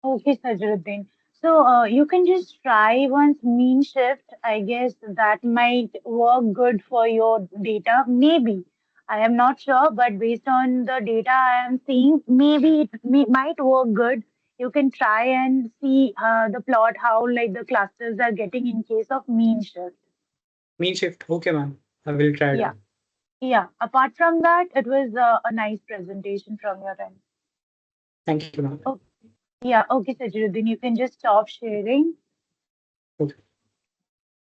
B: Okay, Sajruddin. So you can just try once mean shift. I guess that might work good for your data. Maybe. I am not sure, but based on the data I am seeing, maybe might work good. You can try and see the plot how like the clusters are getting in case of mean shift.
E: Mean shift. Okay, ma'am. I will try
B: Yeah,
E: that.
B: yeah. Apart from that, it was a nice presentation from your end.
E: Thank you, ma'am.
B: Oh, yeah. Okay, Sajruddin, you can just stop sharing.
E: Okay.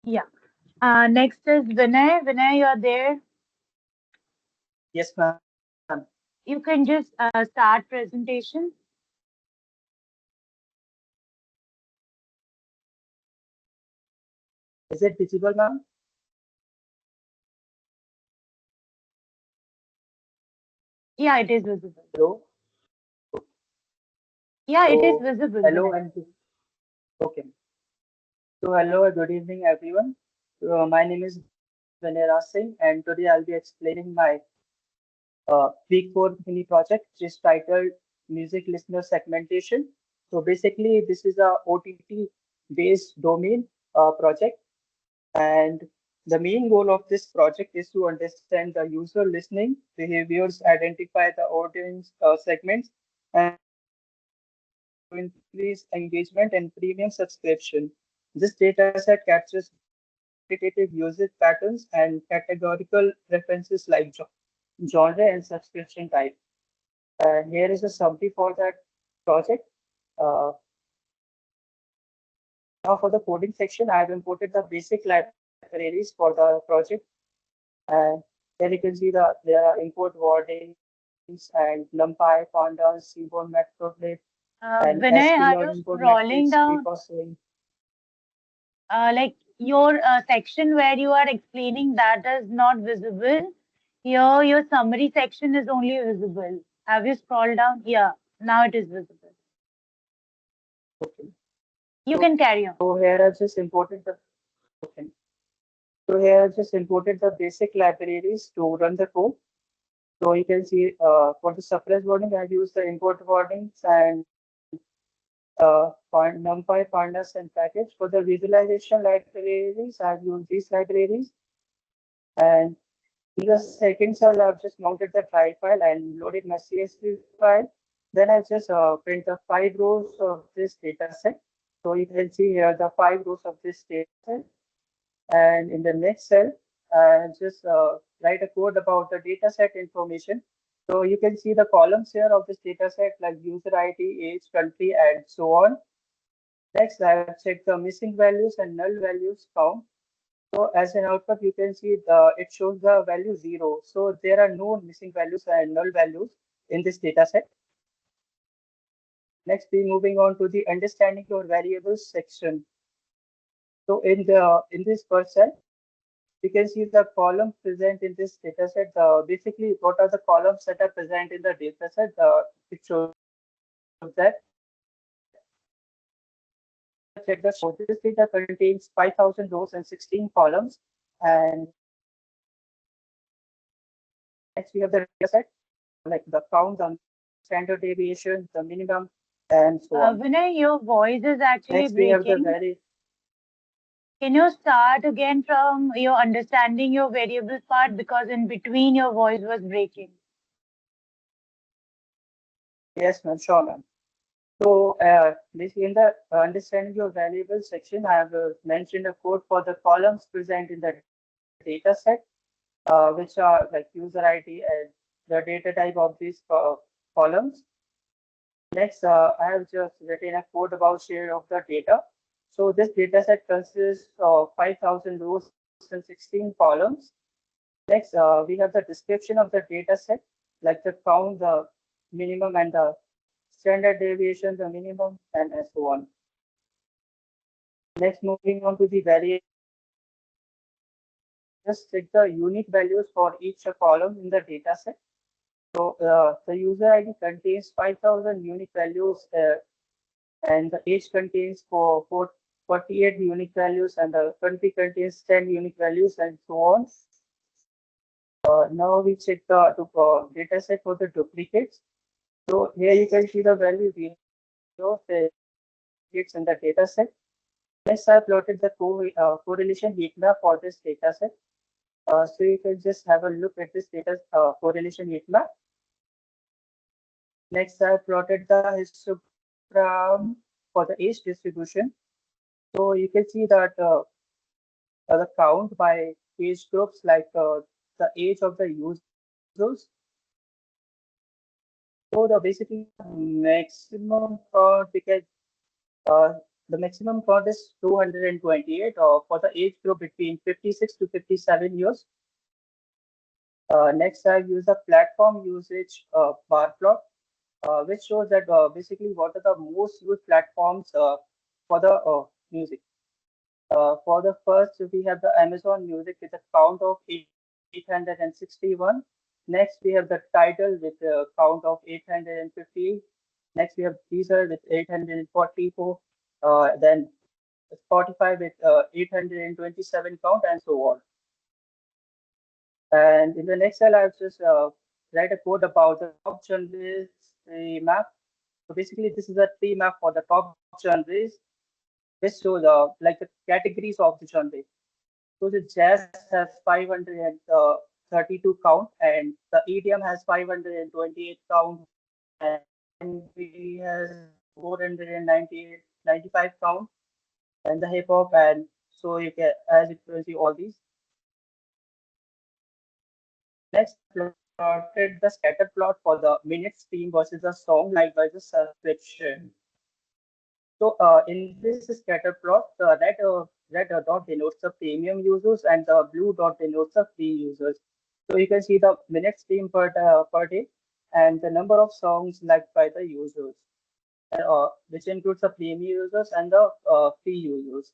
B: Yeah. Next is Vinay. Vinay, you're there.
F: Yes, ma'am.
B: You can just start presentation.
F: Is it visible, ma'am?
B: Yeah, it is visible.
F: Hello.
B: Yeah, it is
F: So,
B: visible,
F: hello
B: Vinay.
F: and okay. So, hello, good evening, everyone. My name is Vinay Singh, and today I'll be explaining my week 4 mini project, which is titled Music Listener Segmentation. So, basically, this is a OTT based domain project, and the main goal of this project is to understand the user listening behaviors, identify the audience segments, and to increase engagement and premium subscription. This dataset captures repetitive usage patterns and categorical references like genre and subscription type. And here is a summary for that project. Uh, Now for the coding section, I have imported the basic libraries for the project. And here you can see there are import wordings and NumPy, Pandas, Seaborn, Matplotlib, and
B: Vinay,
F: SQ
B: are
F: Learning
B: you
F: Code
B: scrolling
F: Metrics,
B: down?
F: Preprocessing.
B: Like your section where you are explaining that is not visible. Here, your summary section is only visible. Have you scrolled down? Yeah, now it is visible.
F: Okay.
B: You can carry on.
F: So here I've just imported the okay. So here I've just imported the basic libraries to run the code. So you can see for the suppress wording, I've used the import wordings and NumPy, Pandas, and package. For the visualization libraries, I've used these libraries. And in the second cell, I've just mounted the try file and loaded my CSV file. Then I just print the 5 rows of this data set. So you can see here the 5 rows of this data set. And in the next cell, just write a code about the data set information. So you can see the columns here of this data set like user ID, age, country, and so on. Next, I have checked the missing values and null values count. So as an output, you can see it shows the value 0. So there are no missing values and null values in this data set. Next, we moving on to the understanding your variables section. So in this first cell, you can see the columns present in this data set. Basically, what are the columns that are present in the data set? It shows that. Check the source. This data contains 5,000 rows and 16 columns. And next, we have the data set, like the count, the standard deviation, the minimum, and so on.
B: Vinay, your voice is actually
F: Next, we have the
B: breaking. Can you start again from your understanding your variables part because in between your voice was breaking?
F: yes, ma'am, sure, ma'am. So, this in the understanding your variable section, I have mentioned a code for the columns present in the data set, which are like user ID and the data type of these columns. Next, I have just written a code about share of the data. So this data set consists of 5,000 rows and 16 columns. Next, we have the description of the data set, like the count, the minimum, and the standard deviation, the minimum, and so on. Next, moving on to the variables section. Just check the unique values for each column in the data set. So the user ID contains 5,000 unique values and the age contains for 48 unique values and the country contains 10 unique values and so on. Now we check the data set for the duplicates. So here you can see the value 0, the duplicates in the data set. Next, I plotted the correlation heat map for this data set. So you can just have a look at this data correlation heat map. Next, I plotted the histogram for the age distribution. So you can see that the count by age groups, like the age of the users. So the basically maximum count because uh, the maximum count is 228 for the age group between 56 to 57 years. Next, I use the platform usage bar plot, which shows that basically what are the most used platforms for the music. For the first, we have the Amazon Music with a count of 861. Next, we have the Tidal with a count of 850. Next, we have Deezer with 844. Then Spotify with 827 count, and so on. And in the next slide, I've just write a code about the top genres map. So basically, this is a tree map for the top genres, which show the categories of the genre. So the jazz has 532 count, and the EDM has 528 count, and R&B has 498 95 count, and the hip hop, and so you can, as you can see all these. Next, plotted the scatter plot for the minute stream versus the song like by the subscription. So in this scatter plot, the red dot denotes the premium users and the blue dot denotes the free users. So you can see the minute stream per day and the number of songs liked by the users, which includes the premium users and the free users.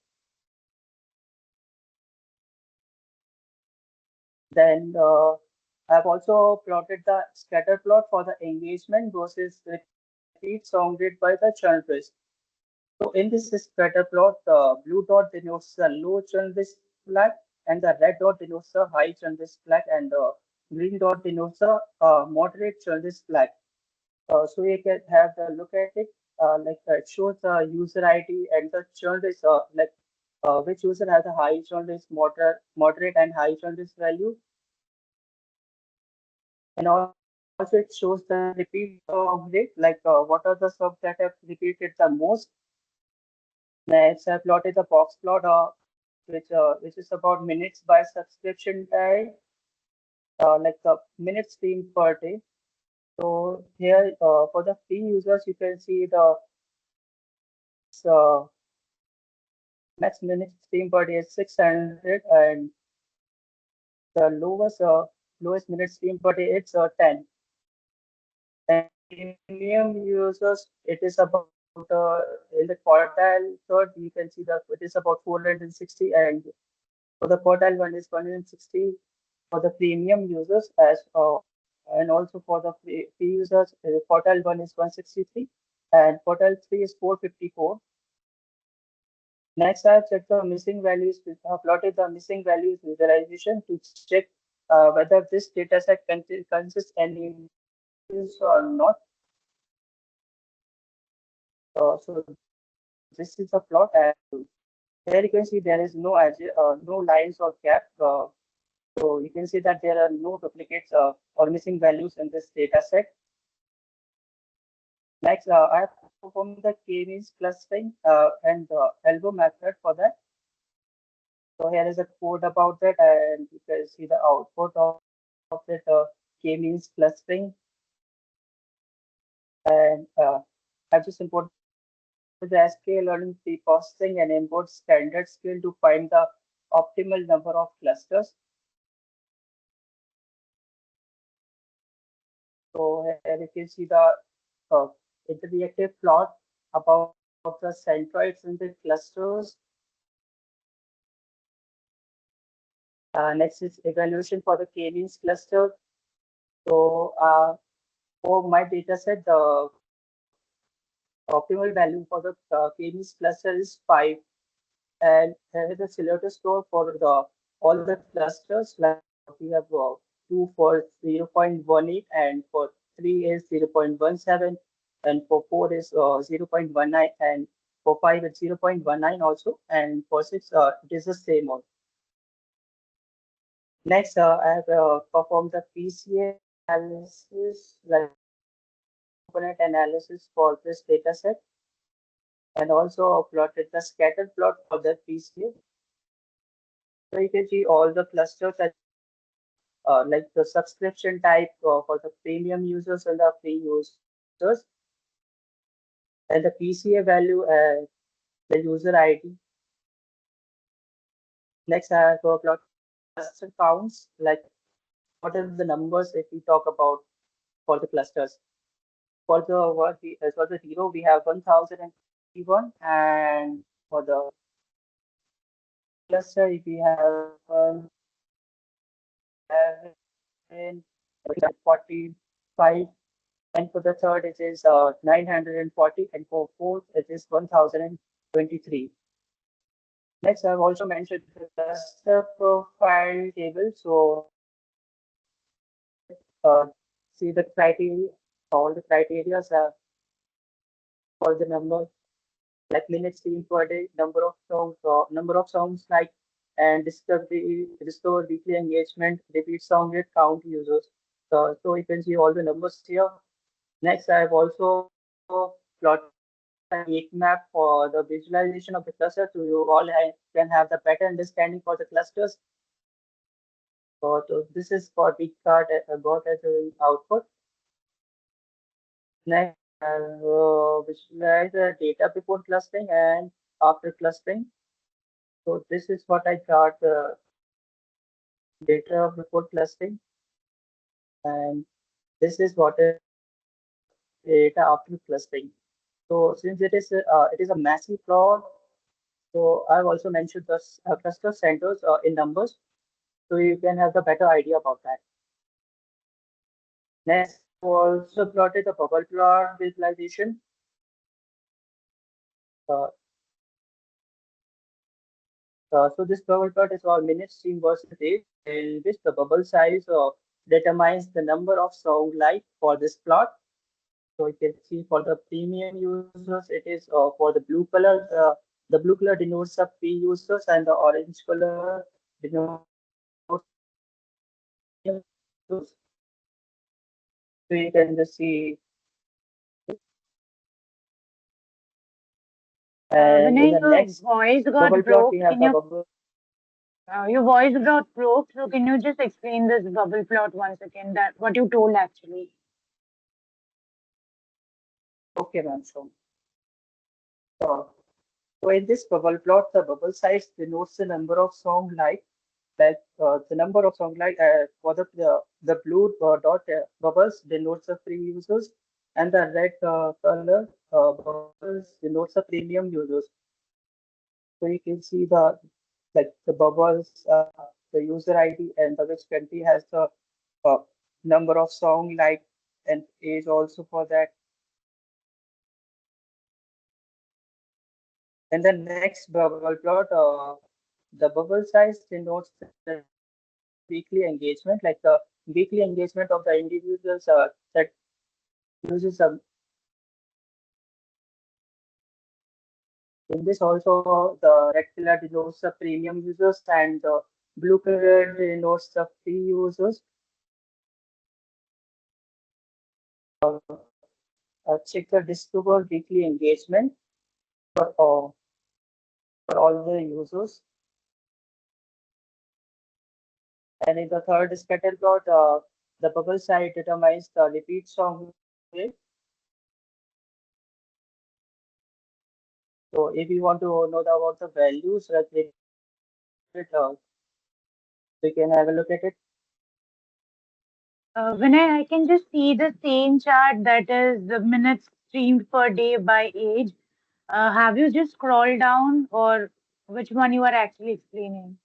F: Then I've also plotted the scatter plot for the engagement versus repeat song rate by the churn risk. So in this scatter plot, the blue dot denotes the low churn risk flag, and the red dot denotes the high churn risk flag, and the green dot denotes the moderate churn risk flag. So you can have the look at it, it shows the user ID and the churn risk, which user has a high churn risk, moderate and high churn risk value, and also it shows the repeat song rate, what are the songs that have repeated the most. Next, I plotted the box plot, which is about minutes by subscription type, like the minute stream per day. So here, for the free users, you can see the max max minute stream per day is 600, and the lowest minute stream per day it's 10. And premium users, it is about in the quartile third, you can see that it is about 460, and for the quartile one is 160 for the premium users, and also for the free users, quartile one is 163 and quartile three is 454. Next, I have checked the missing values, plotted the missing values visualization to check whether this data set consists any or not. So this is a plot, and here you can see there is no lines or gap. So you can see that there are no duplicates or missing values in this data set. Next, I have performed the k-means clustering and the elbow method for that. So here is a code about that, and you can see the output of that k-means clustering. And I've just imported the SK learning pre-processing and import standard scale to find the optimal number of clusters. So here you can see the uh, interactive plot about the centroids in the clusters. Next is evaluation for the k-means cluster. So for my data set, the optimal value for the k-means cluster is 5. And here is the Silhouette score for the all the clusters. Like we have 2 for 0.18, and for 3 is 0.17, and for 4 is 0.19, and for 5 it's 0.19 also, and for 6 it is the same one. Next, I have performed the PCA analysis, like component analysis for this data set, and also plotted the scatter plot for the PCA. So you can see all the clusters that like the subscription type for the premium users and the free users, and the PCA value and the user ID. Next, I have plotted the cluster counts, like what are the numbers if we talk about for the clusters. For the hero, we have 1051, and for the cluster, if we have 45, and for the third it is 940, and for fourth it is 1023. Next, I've also mentioned the cluster profile table. So see the criteria, all the criteria are all the numbers like minutes streamed per day, number of songs like, and restore weekly engagement, repeat song rate, count users. So you can see all the numbers here. Next, I have also plotted a heat map for the visualization of the cluster, so you all can have the better understanding for the clusters. So this is what we got as an output. Next, I have visualized the data before clustering and after clustering. So this is what I got data before clustering, and this is what is data after clustering. So since it is a massive plot, so I've also mentioned the cluster centers in numbers, so you can have the better idea about that. Next, also plotted the bubble plot visualization. Uh, so this bubble plot is all minutes stream versus days, in which the bubble size determines the number of sound light for this plot. So you can see for the premium users, it is for the blue color. The blue color denotes the free users, and the orange color denotes the users. So you can just see, and in
B: Vinay,
F: the
B: your
F: next
B: voice got
F: bubble plot,
B: broke.
F: we have
B: Can
F: the
B: you?
F: bubble.
B: Your voice got broke. So can you just explain this bubble plot once again? That what you told actually.
F: Okay, ma'am. Uh, so in this bubble plot, the bubble size denotes the number of song light, like the number of song light for the blue dot bubbles denotes the free users, and the red color bubbles denotes the premium users. So you can see the bubbles, the user ID, and the which country has the uh, number of song like and age also for that. And the next bubble plot, the bubble size denotes the weekly engagement, like the weekly engagement of the individuals that uses in this also the red color denotes the premium users, and the blue color denotes the free users. Check the discover weekly engagement for all the users. And in the third scatter plot, the bubble size determines the repeat song rate. So if you want to know about the values, we can have a look at it.
B: Vinay, I can just see the same chart that is the minutes streamed per day by age. Have you just scrolled down, or which one you are actually explaining?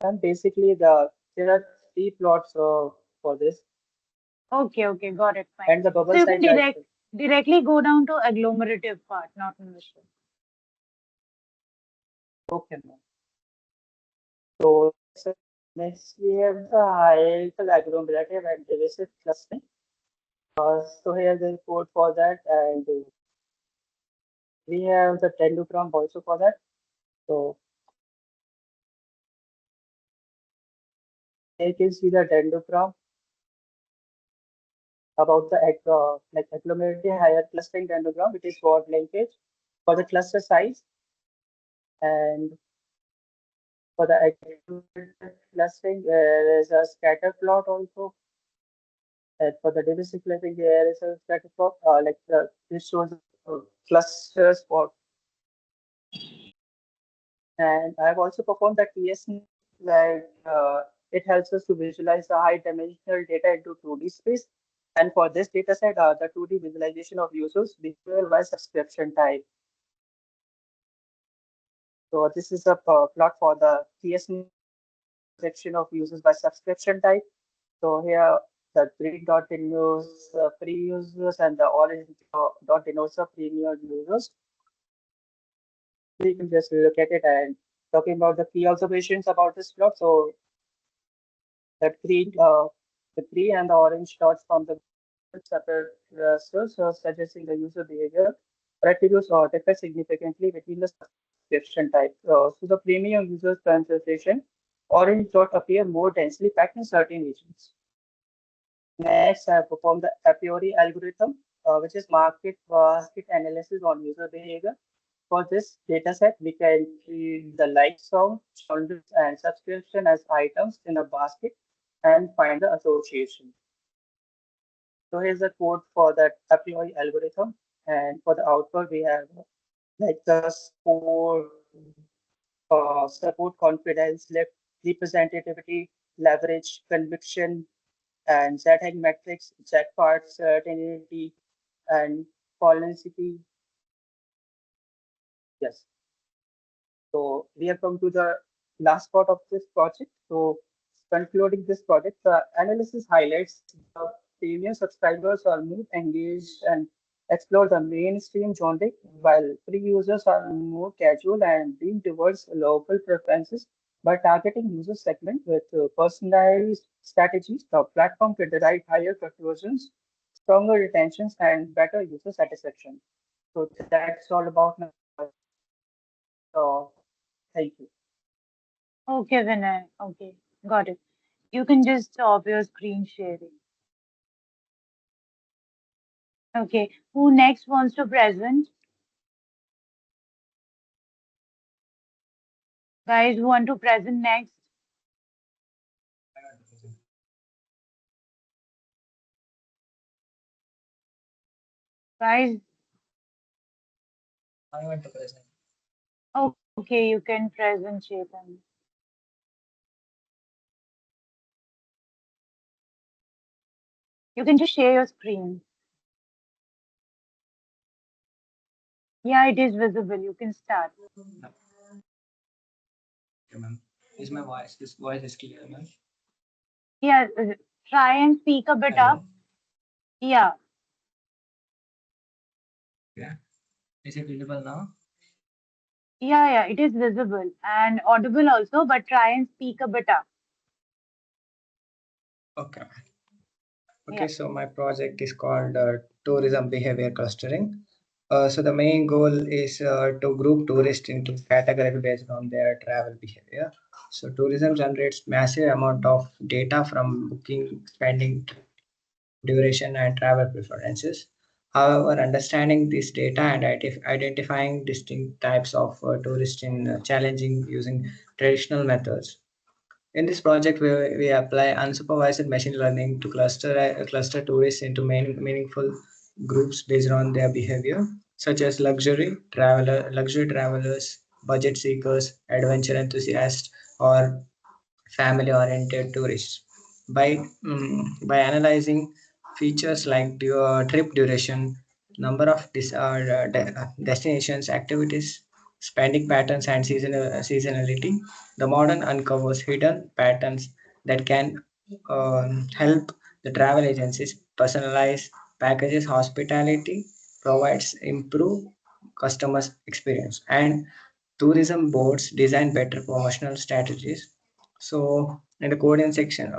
F: And basically, there are three plots for this,
B: Okay, okay, got it, fine.
F: and the
B: So
F: bubble
B: you can
F: size as well.
B: directly go down to agglomerative part, not initial.
F: Okay, ma'am. So next we have the hierarchical agglomerative and divisive clustering. So here's the code for that, and we have the dendrogram also for that. So here you can see the dendrogram about the like agglomerative higher clustering dendrogram. It is for linkage for the cluster size, and for the agglomerative clustering there is a scatter plot also. And for the divisive clustering there is a scatter plot this shows clusters for. And I've also performed that TSN, like it helps us to visualize the high dimensional data into 2D space. And for this data set, the 2D visualization of users differ by subscription type. So this is a plot for the TSM section of users by subscription type. So here the green dot denotes free users and the orange dot denotes the premium users. We can just look at it and talking about the key observations about this plot. So that the green and the orange dots from the separate clusters suggesting the user behavior attributes or differ significantly between the subscription type. So the premium users concentration orange dot appear more densely packed in certain regions. Next, I performed the a priori algorithm, which is market analysis on user behavior. For this data set, we can treat the like, sound, genres, and subscription as items in a basket and find the association. So here's the code for that a priori algorithm. And for the output, we have like the support confidence, representativity, leverage, conviction, and Z-Hack metrics, jackpot, certainty, and policy. Yes. So we have come to the last part of this project. So concluding this project, the analysis highlights the premium subscribers are more engaged and explore the mainstream genre, while free users are more casual and lean towards local preferences. By targeting user segment with personalized strategies, the platform can derive higher conversions, stronger retentions, and better user satisfaction. So that's all about my. Uh, Thank you.
B: Okay, Vinay. Okay, got it. You can just stop your screen sharing. Okay, who next wants to present? Guys, who want to present next? Guys,
C: I want to present.
B: okay, you can present, Chetan. You can just share your screen. Yeah, it is visible. You can start.
C: Okay, ma'am. Is my voice? This voice is clear, ma'am.
B: Yeah, try and speak a bit up.
C: Hello.
B: Yeah,
C: Yeah. Is it visible now?
B: yeah, it is visible and audible also, but try and speak a bit up.
C: Okay.
B: Yeah.
C: Okay, so my project is called Tourism Behavior Clustering. So the main goal is to group tourists into categories based on their travel behavior. So tourism generates massive amount of data from booking, spending, duration, and travel preferences. However, understanding this data and identifying distinct types of tourists in challenging using traditional methods. In this project, we apply unsupervised machine learning to cluster tourists into meaningful groups based on their behavior, such as luxury travelers, budget seekers, adventure enthusiasts, or family-oriented tourists. By analyzing features like trip duration, number of destinations, activities, spending patterns, and seasonality, the model uncovers hidden patterns that can help the travel agencies personalize packages, hospitality, provides improve customers experience, and tourism boards design better promotional strategies. So in the coding section,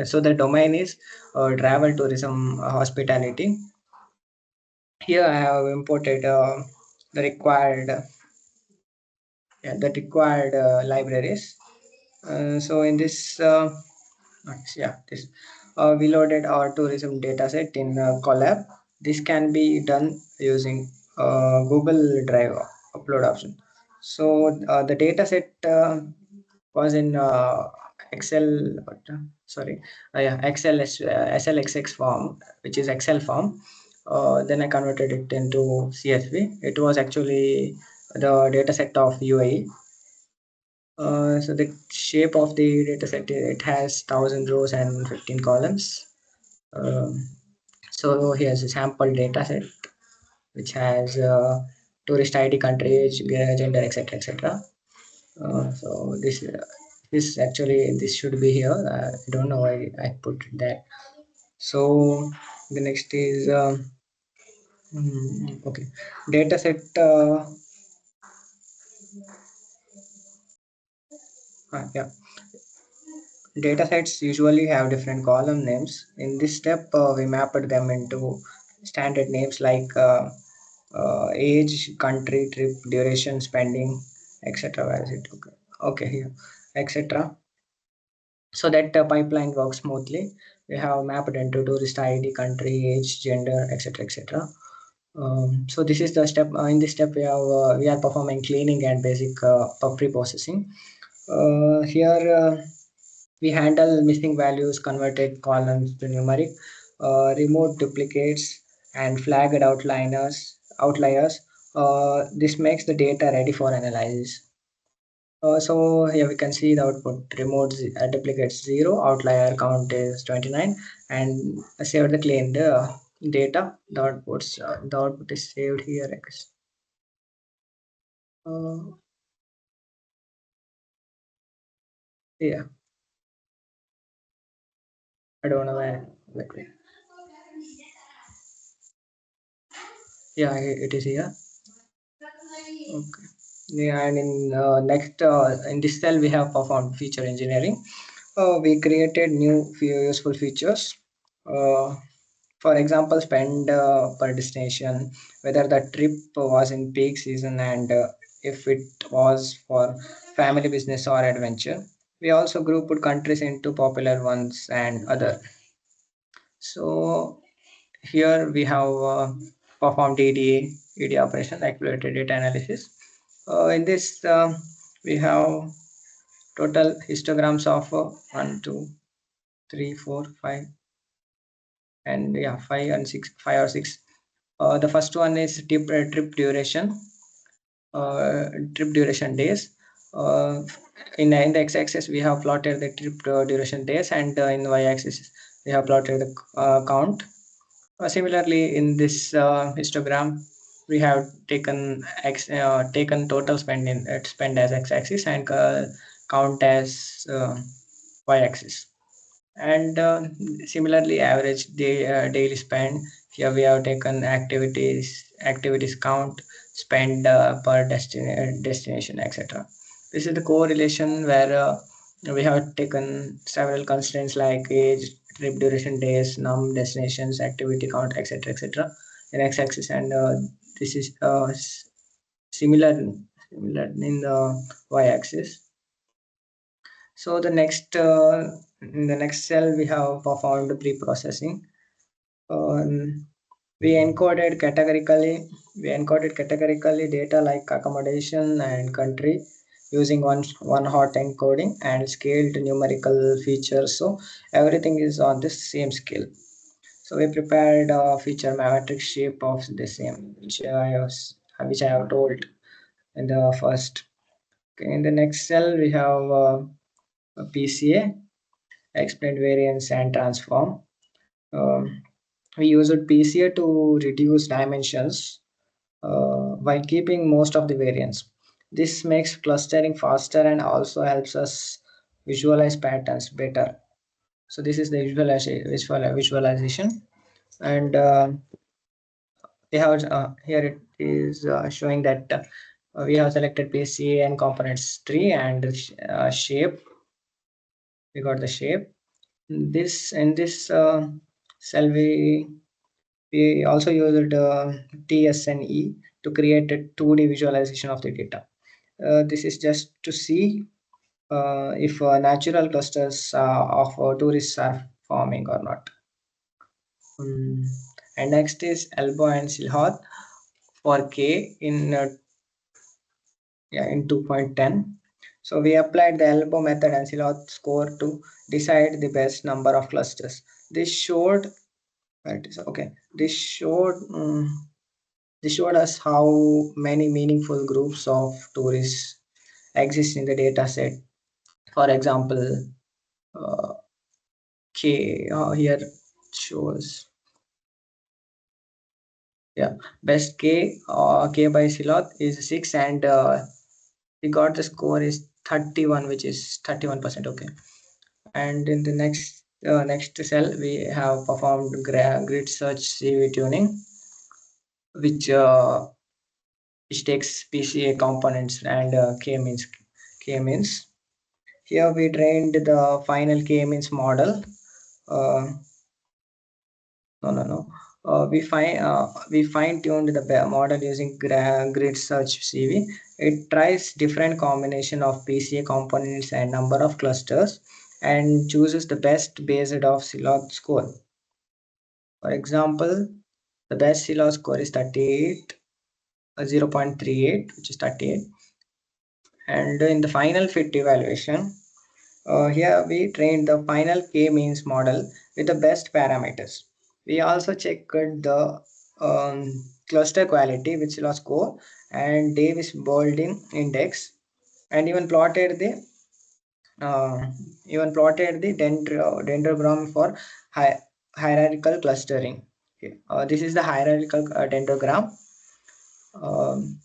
C: so the domain is travel, tourism, hospitality. Here I have imported the required libraries. So in this, this we loaded our tourism dataset in Colab. This can be done using Google Drive upload option. So the dataset was in Excel, sorry, yeah, SLXX form, which is Excel form. Then I converted it into CSV. It was actually the dataset of UAE. So the shape of the dataset, it has 1,000 rows and 15 columns. Um, so here's a sample dataset which has tourist ID, country, age, gender, etc., etc. So this actually this should be here. I don't know why I put that. So the next is okay, data set. Yeah, data sets usually have different column names. In this step, we mapped them into standard names like age, country, trip, duration, spending, etc. Where is it? Okay, okay, here, etc. So that pipeline works smoothly. We have mapped into tourist ID, country, age, gender, etc., etc. So this is the step. In this step, we are performing cleaning and basic pre-processing. Here we handle missing values, converted columns to numeric, remove duplicates, and flagged outliers. This makes the data ready for analysis. So here we can see the output remote duplicates 0, outlier count is 29, and save the cleaned data. The output is saved here. I guess. Uh, yeah, I don't know where. Wait. Yeah, it is here. Okay. Yeah, and in next in this cell we have performed feature engineering. We created new few useful features. Uh, for example, spend per destination, whether the trip was in peak season and if it was for family, business, or adventure. We also grouped countries into popular ones and other. So here we have performed EDA operation, accumulated data analysis. In this, we have total histograms of 1, 2, 3, 4, 5, and yeah, 5 and 6, 5 or 6. The first one is trip duration days. Uh, in the x-axis, we have plotted the trip duration days, and in the y-axis, we have plotted the count. Similarly, in this histogram, we have taken total spend as x-axis and count as y-axis. And similarly, average daily spend. Here we have taken activities count, spend per destination, etc. This is the correlation where we have taken several constraints like age, trip duration, days, num, destinations, activity count, etc., etc. in x-axis, and this is similar in the y-axis. So the next in the next cell we have performed pre-processing. Um, we encoded categorically data like accommodation and country using one hot encoding and scaled numerical features. So everything is on the same scale. So we prepared a feature matrix shape of the same, which I have told in the first. Okay, in the next cell we have a PCA, explained variance and transform. Um, we used PCA to reduce dimensions while keeping most of the variance. This makes clustering faster and also helps us visualize patterns better. So this is the visualization, and we have here it is showing that we have selected PCA and components tree and shape. We got the shape. This in this cell we also used TSNE to create a 2D visualization of the data. This is just to see if natural clusters of tourists are forming or not. Um, and next is elbow and silhouette for K in 2.10. So we applied the elbow method and silhouette score to decide the best number of clusters. This showed that is okay. This showed us how many meaningful groups of tourists exist in the data set. For example, uh, K here shows Yeah, best K by Siloth is 6, and we got the score is 31, which is 31%. Okay, and in the next cell we have performed grid search CV tuning, which which takes PCA components and k-means. Here we trained the final k-means model. Uh, no. We fine tuned the model using grid search CV. It tries different combination of PCA components and number of clusters and chooses the best based off Silog score. For example, the best Silog score is 38, 0.38, which is 38. And in the final fit evaluation, here we trained the final k-means model with the best parameters. We also checked the cluster quality, which is score, and Davis Baldwin index, and uh, even plotted the dendrogram for hierarchical clustering. Okay. This is the hierarchical dendrogram. Um,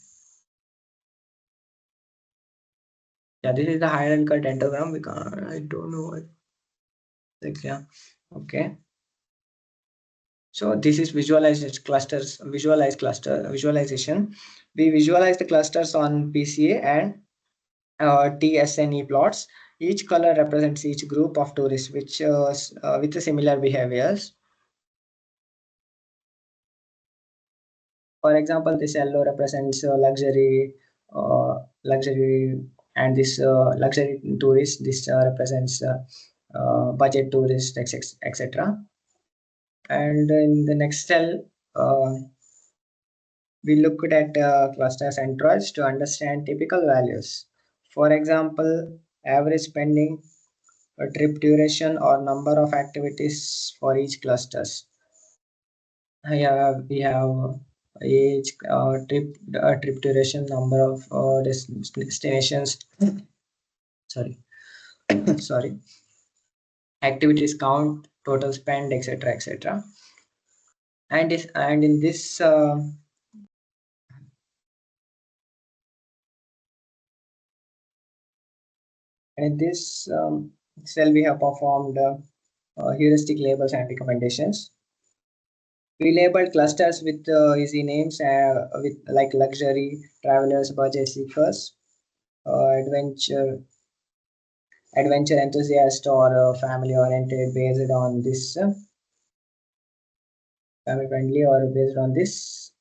C: yeah, this is the hierarchical dendrogram. I don't know what. Like, yeah. Okay. So this is visualization. We visualize the clusters on PCA and TSNE plots. Each color represents each group of tourists, which with similar behaviors. For example, this yellow represents luxury, and this luxury tourist. This represents budget tourist, etc. And in the next cell, we looked at cluster centroids to understand typical values. For example, average spending, trip duration, or number of activities for each clusters. We have each trip duration, number of destinations. Sorry, sorry, activities count, total spend, etc. And in this cell, we have performed heuristic labels and recommendations. We labeled clusters with easy names, with like luxury, travelers, budget seekers, adventure enthusiast, or family oriented, based on this family friendly, or based on this,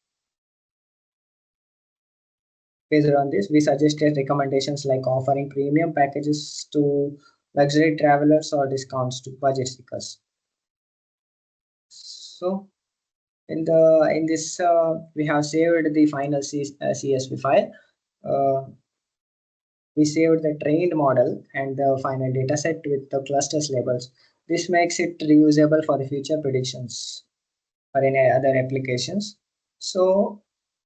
C: we suggested recommendations like offering premium packages to luxury travelers or discounts to budget seekers. So in this we have saved the final CSV file. We saved the trained model and the final dataset with the clusters labels. This makes it reusable for the future predictions or any other applications. So,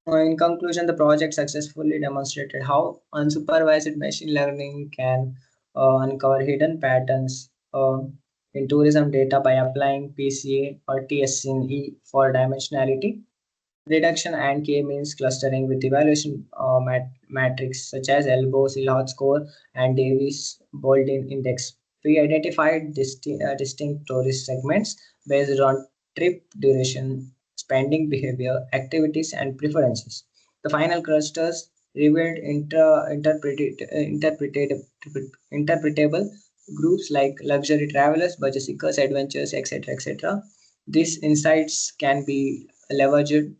C: in conclusion, the project successfully demonstrated how unsupervised machine learning can uncover hidden patterns in tourism data by applying PCA or TSNE for dimensionality reduction and k-means clustering with evaluation matrix such as elbow, Silhouette score, and Davis Baldwin index. We identified distinct tourist segments based on trip duration, spending behavior, activities, and preferences. The final clusters revealed interpretable groups like luxury travelers, budget seekers, adventurers, etc. These insights can be leveraged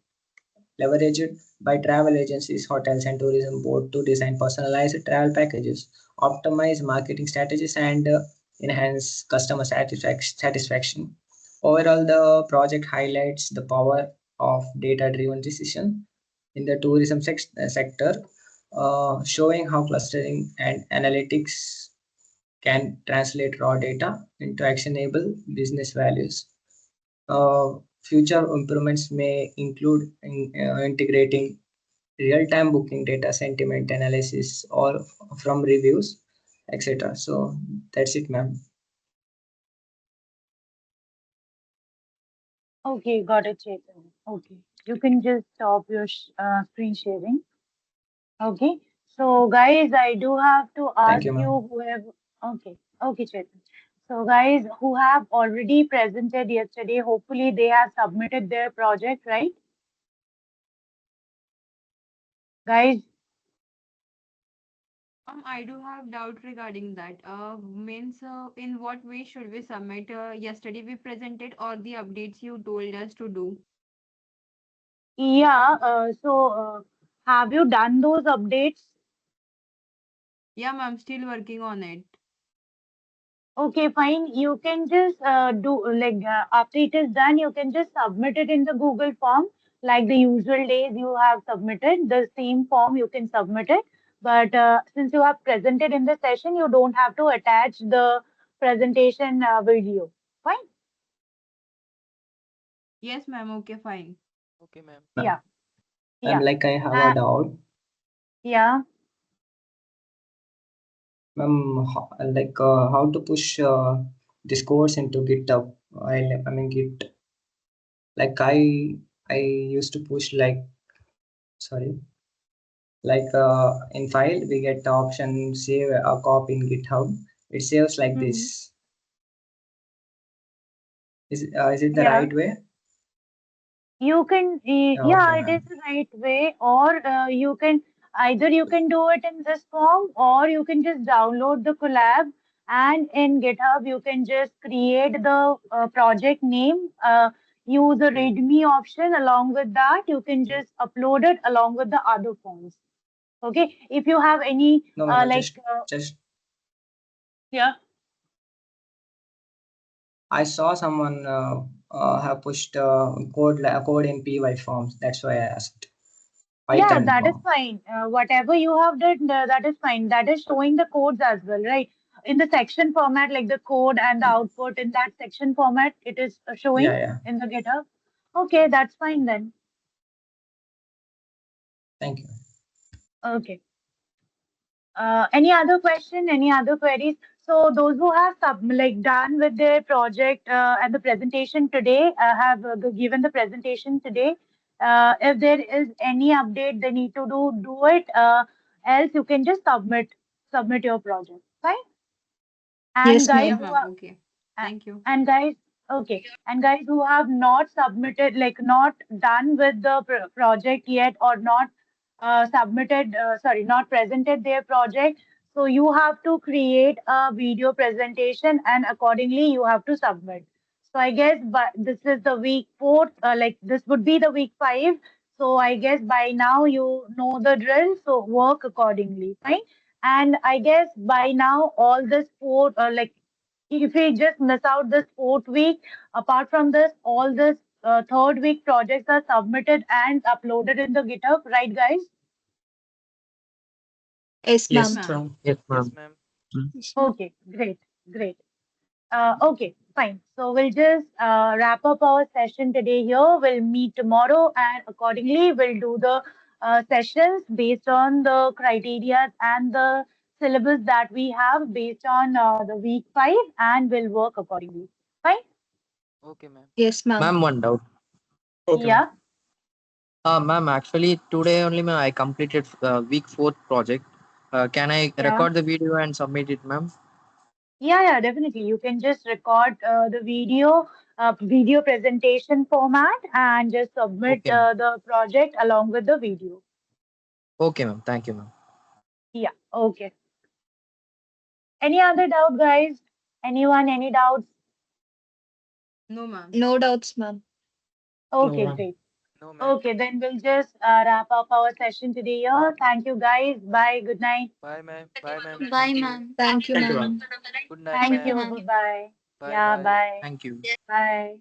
C: by travel agencies, hotels, and tourism board to design personalized travel packages, optimize marketing strategies, and enhance customer satisfaction. Overall, the project highlights the power of data-driven decision in the tourism sector, showing how clustering and analytics can translate raw data into actionable business values. Future improvements may include integrating real-time booking data, sentiment analysis, or from reviews, etc. So that's it, ma'am.
B: Okay, got it, Chetan. Okay. You can just stop your screen sharing. Okay. So guys, I do have to
C: Thank
B: ask
C: you,
B: you
C: ma'am.
B: who have, okay, okay, Chetan. So guys who have already presented yesterday, hopefully they have submitted their project, right? Guys,
H: I do have doubt regarding that. Means in what way should we submit? Yesterday we presented all the updates you told us to do.
B: yeah, have you done those updates?
H: Yeah, ma'am, still working on it.
B: Okay, fine. You can just do like after it is done, you can just submit it in the Google form like the usual days you have submitted. The same form you can submit it. But since you have presented in the session, you don't have to attach the presentation video. Fine.
H: Yes, ma'am. Okay, fine.
I: Okay, ma'am.
B: Yeah.
C: Ma'am,
B: Yeah.
C: like I have a
B: Uh,
C: doubt.
B: yeah.
C: Ma'am, how to push this course into GitHub? I mean Git. Like I used to push like sorry like in file we get the option save a copy in GitHub. It saves like
B: Mhm.
C: this. Is it the
B: Yeah.
C: right way?
B: You can,
C: Okay,
B: yeah, it is
C: ma'am.
B: the right way, or you can either you can do it in this form, or you can just download the collab, and in GitHub you can just create the project name, use the README option. Along with that, you can just upload it along with the other forms. Okay, if you have any
C: No, ma'am.
B: like
C: Just
B: yeah.
C: I saw someone have pushed code in PY forms. That's why I asked.
B: Yeah,
C: Python
B: that is
C: form.
B: fine. Whatever you have done, that is fine. That is showing the codes as well, right? In the section format, like the code and the output in that section format, it is showing
C: Yeah, yeah.
B: in the GitHub. Okay, that's fine then.
C: Thank you.
B: Okay. Any other question? Any other queries? So those who have like done with their project and the presentation today have given the presentation today. If there is any update they need to do it. Else you can just submit your project. Fine. And
D: Yes,
B: guys
H: Yeah,
D: ma'am.
B: who
H: ma'am.
B: are
H: Okay.
B: a-
H: Thank you.
B: and guys, okay. And guys who have not submitted, like not done with the project yet, or not not presented their project. So you have to create a video presentation, and accordingly you have to submit. So I guess, but this is the week 4, like this would be the week 5. So I guess by now you know the drill. So work accordingly. Fine. And I guess by now all this 4, like if we just miss out this 4th week, apart from this, all this 3rd week projects are submitted and uploaded in the GitHub, right, guys?
D: Yes,
H: Yes,
E: Yes,
D: ma'am.
H: ma'am.
E: ma'am.
I: Yes, ma'am.
D: Yes, ma'am.
B: Okay, great, great. Okay, fine. So we'll just wrap up our session today here. We'll meet tomorrow, and accordingly, we'll do the sessions based on the criteria and the syllabus that we have based on the week 5, and we'll work accordingly. Fine?
I: Okay, ma'am.
D: Yes, ma'am.
J: Ma'am, one doubt.
E: Okay, ma'am.
B: Yeah.
J: Ma'am, actually today only ma'am, I completed week fourth project. Can I
B: Yeah.
J: record the video and submit it, ma'am?
B: Yeah, yeah, definitely. You can just record the video presentation format, and just submit
J: Okay, ma'am.
B: the project along with the video.
J: Okay, ma'am. Thank you, ma'am.
B: Yeah, okay. Any other doubt, guys? Anyone, any doubts?
H: No, ma'am.
D: No doubts, ma'am.
E: No,
B: Okay,
E: ma'am.
B: great.
I: No, ma'am.
B: Okay, then we'll just wrap up our session today here. Thank you, guys. Bye. Good night.
I: Bye, ma'am. Bye, ma'am.
D: Bye,
I: Thank you.
D: ma'am. Thank you,
E: Thank you, ma'am.
D: ma'am.
I: Good night,
B: Thank
D: Thank you,
I: ma'am.
B: you.
D: ma'am.
B: Bye bye.
I: Bye,
B: Yeah,
I: bye.
B: bye.
J: Thank you.
B: Bye.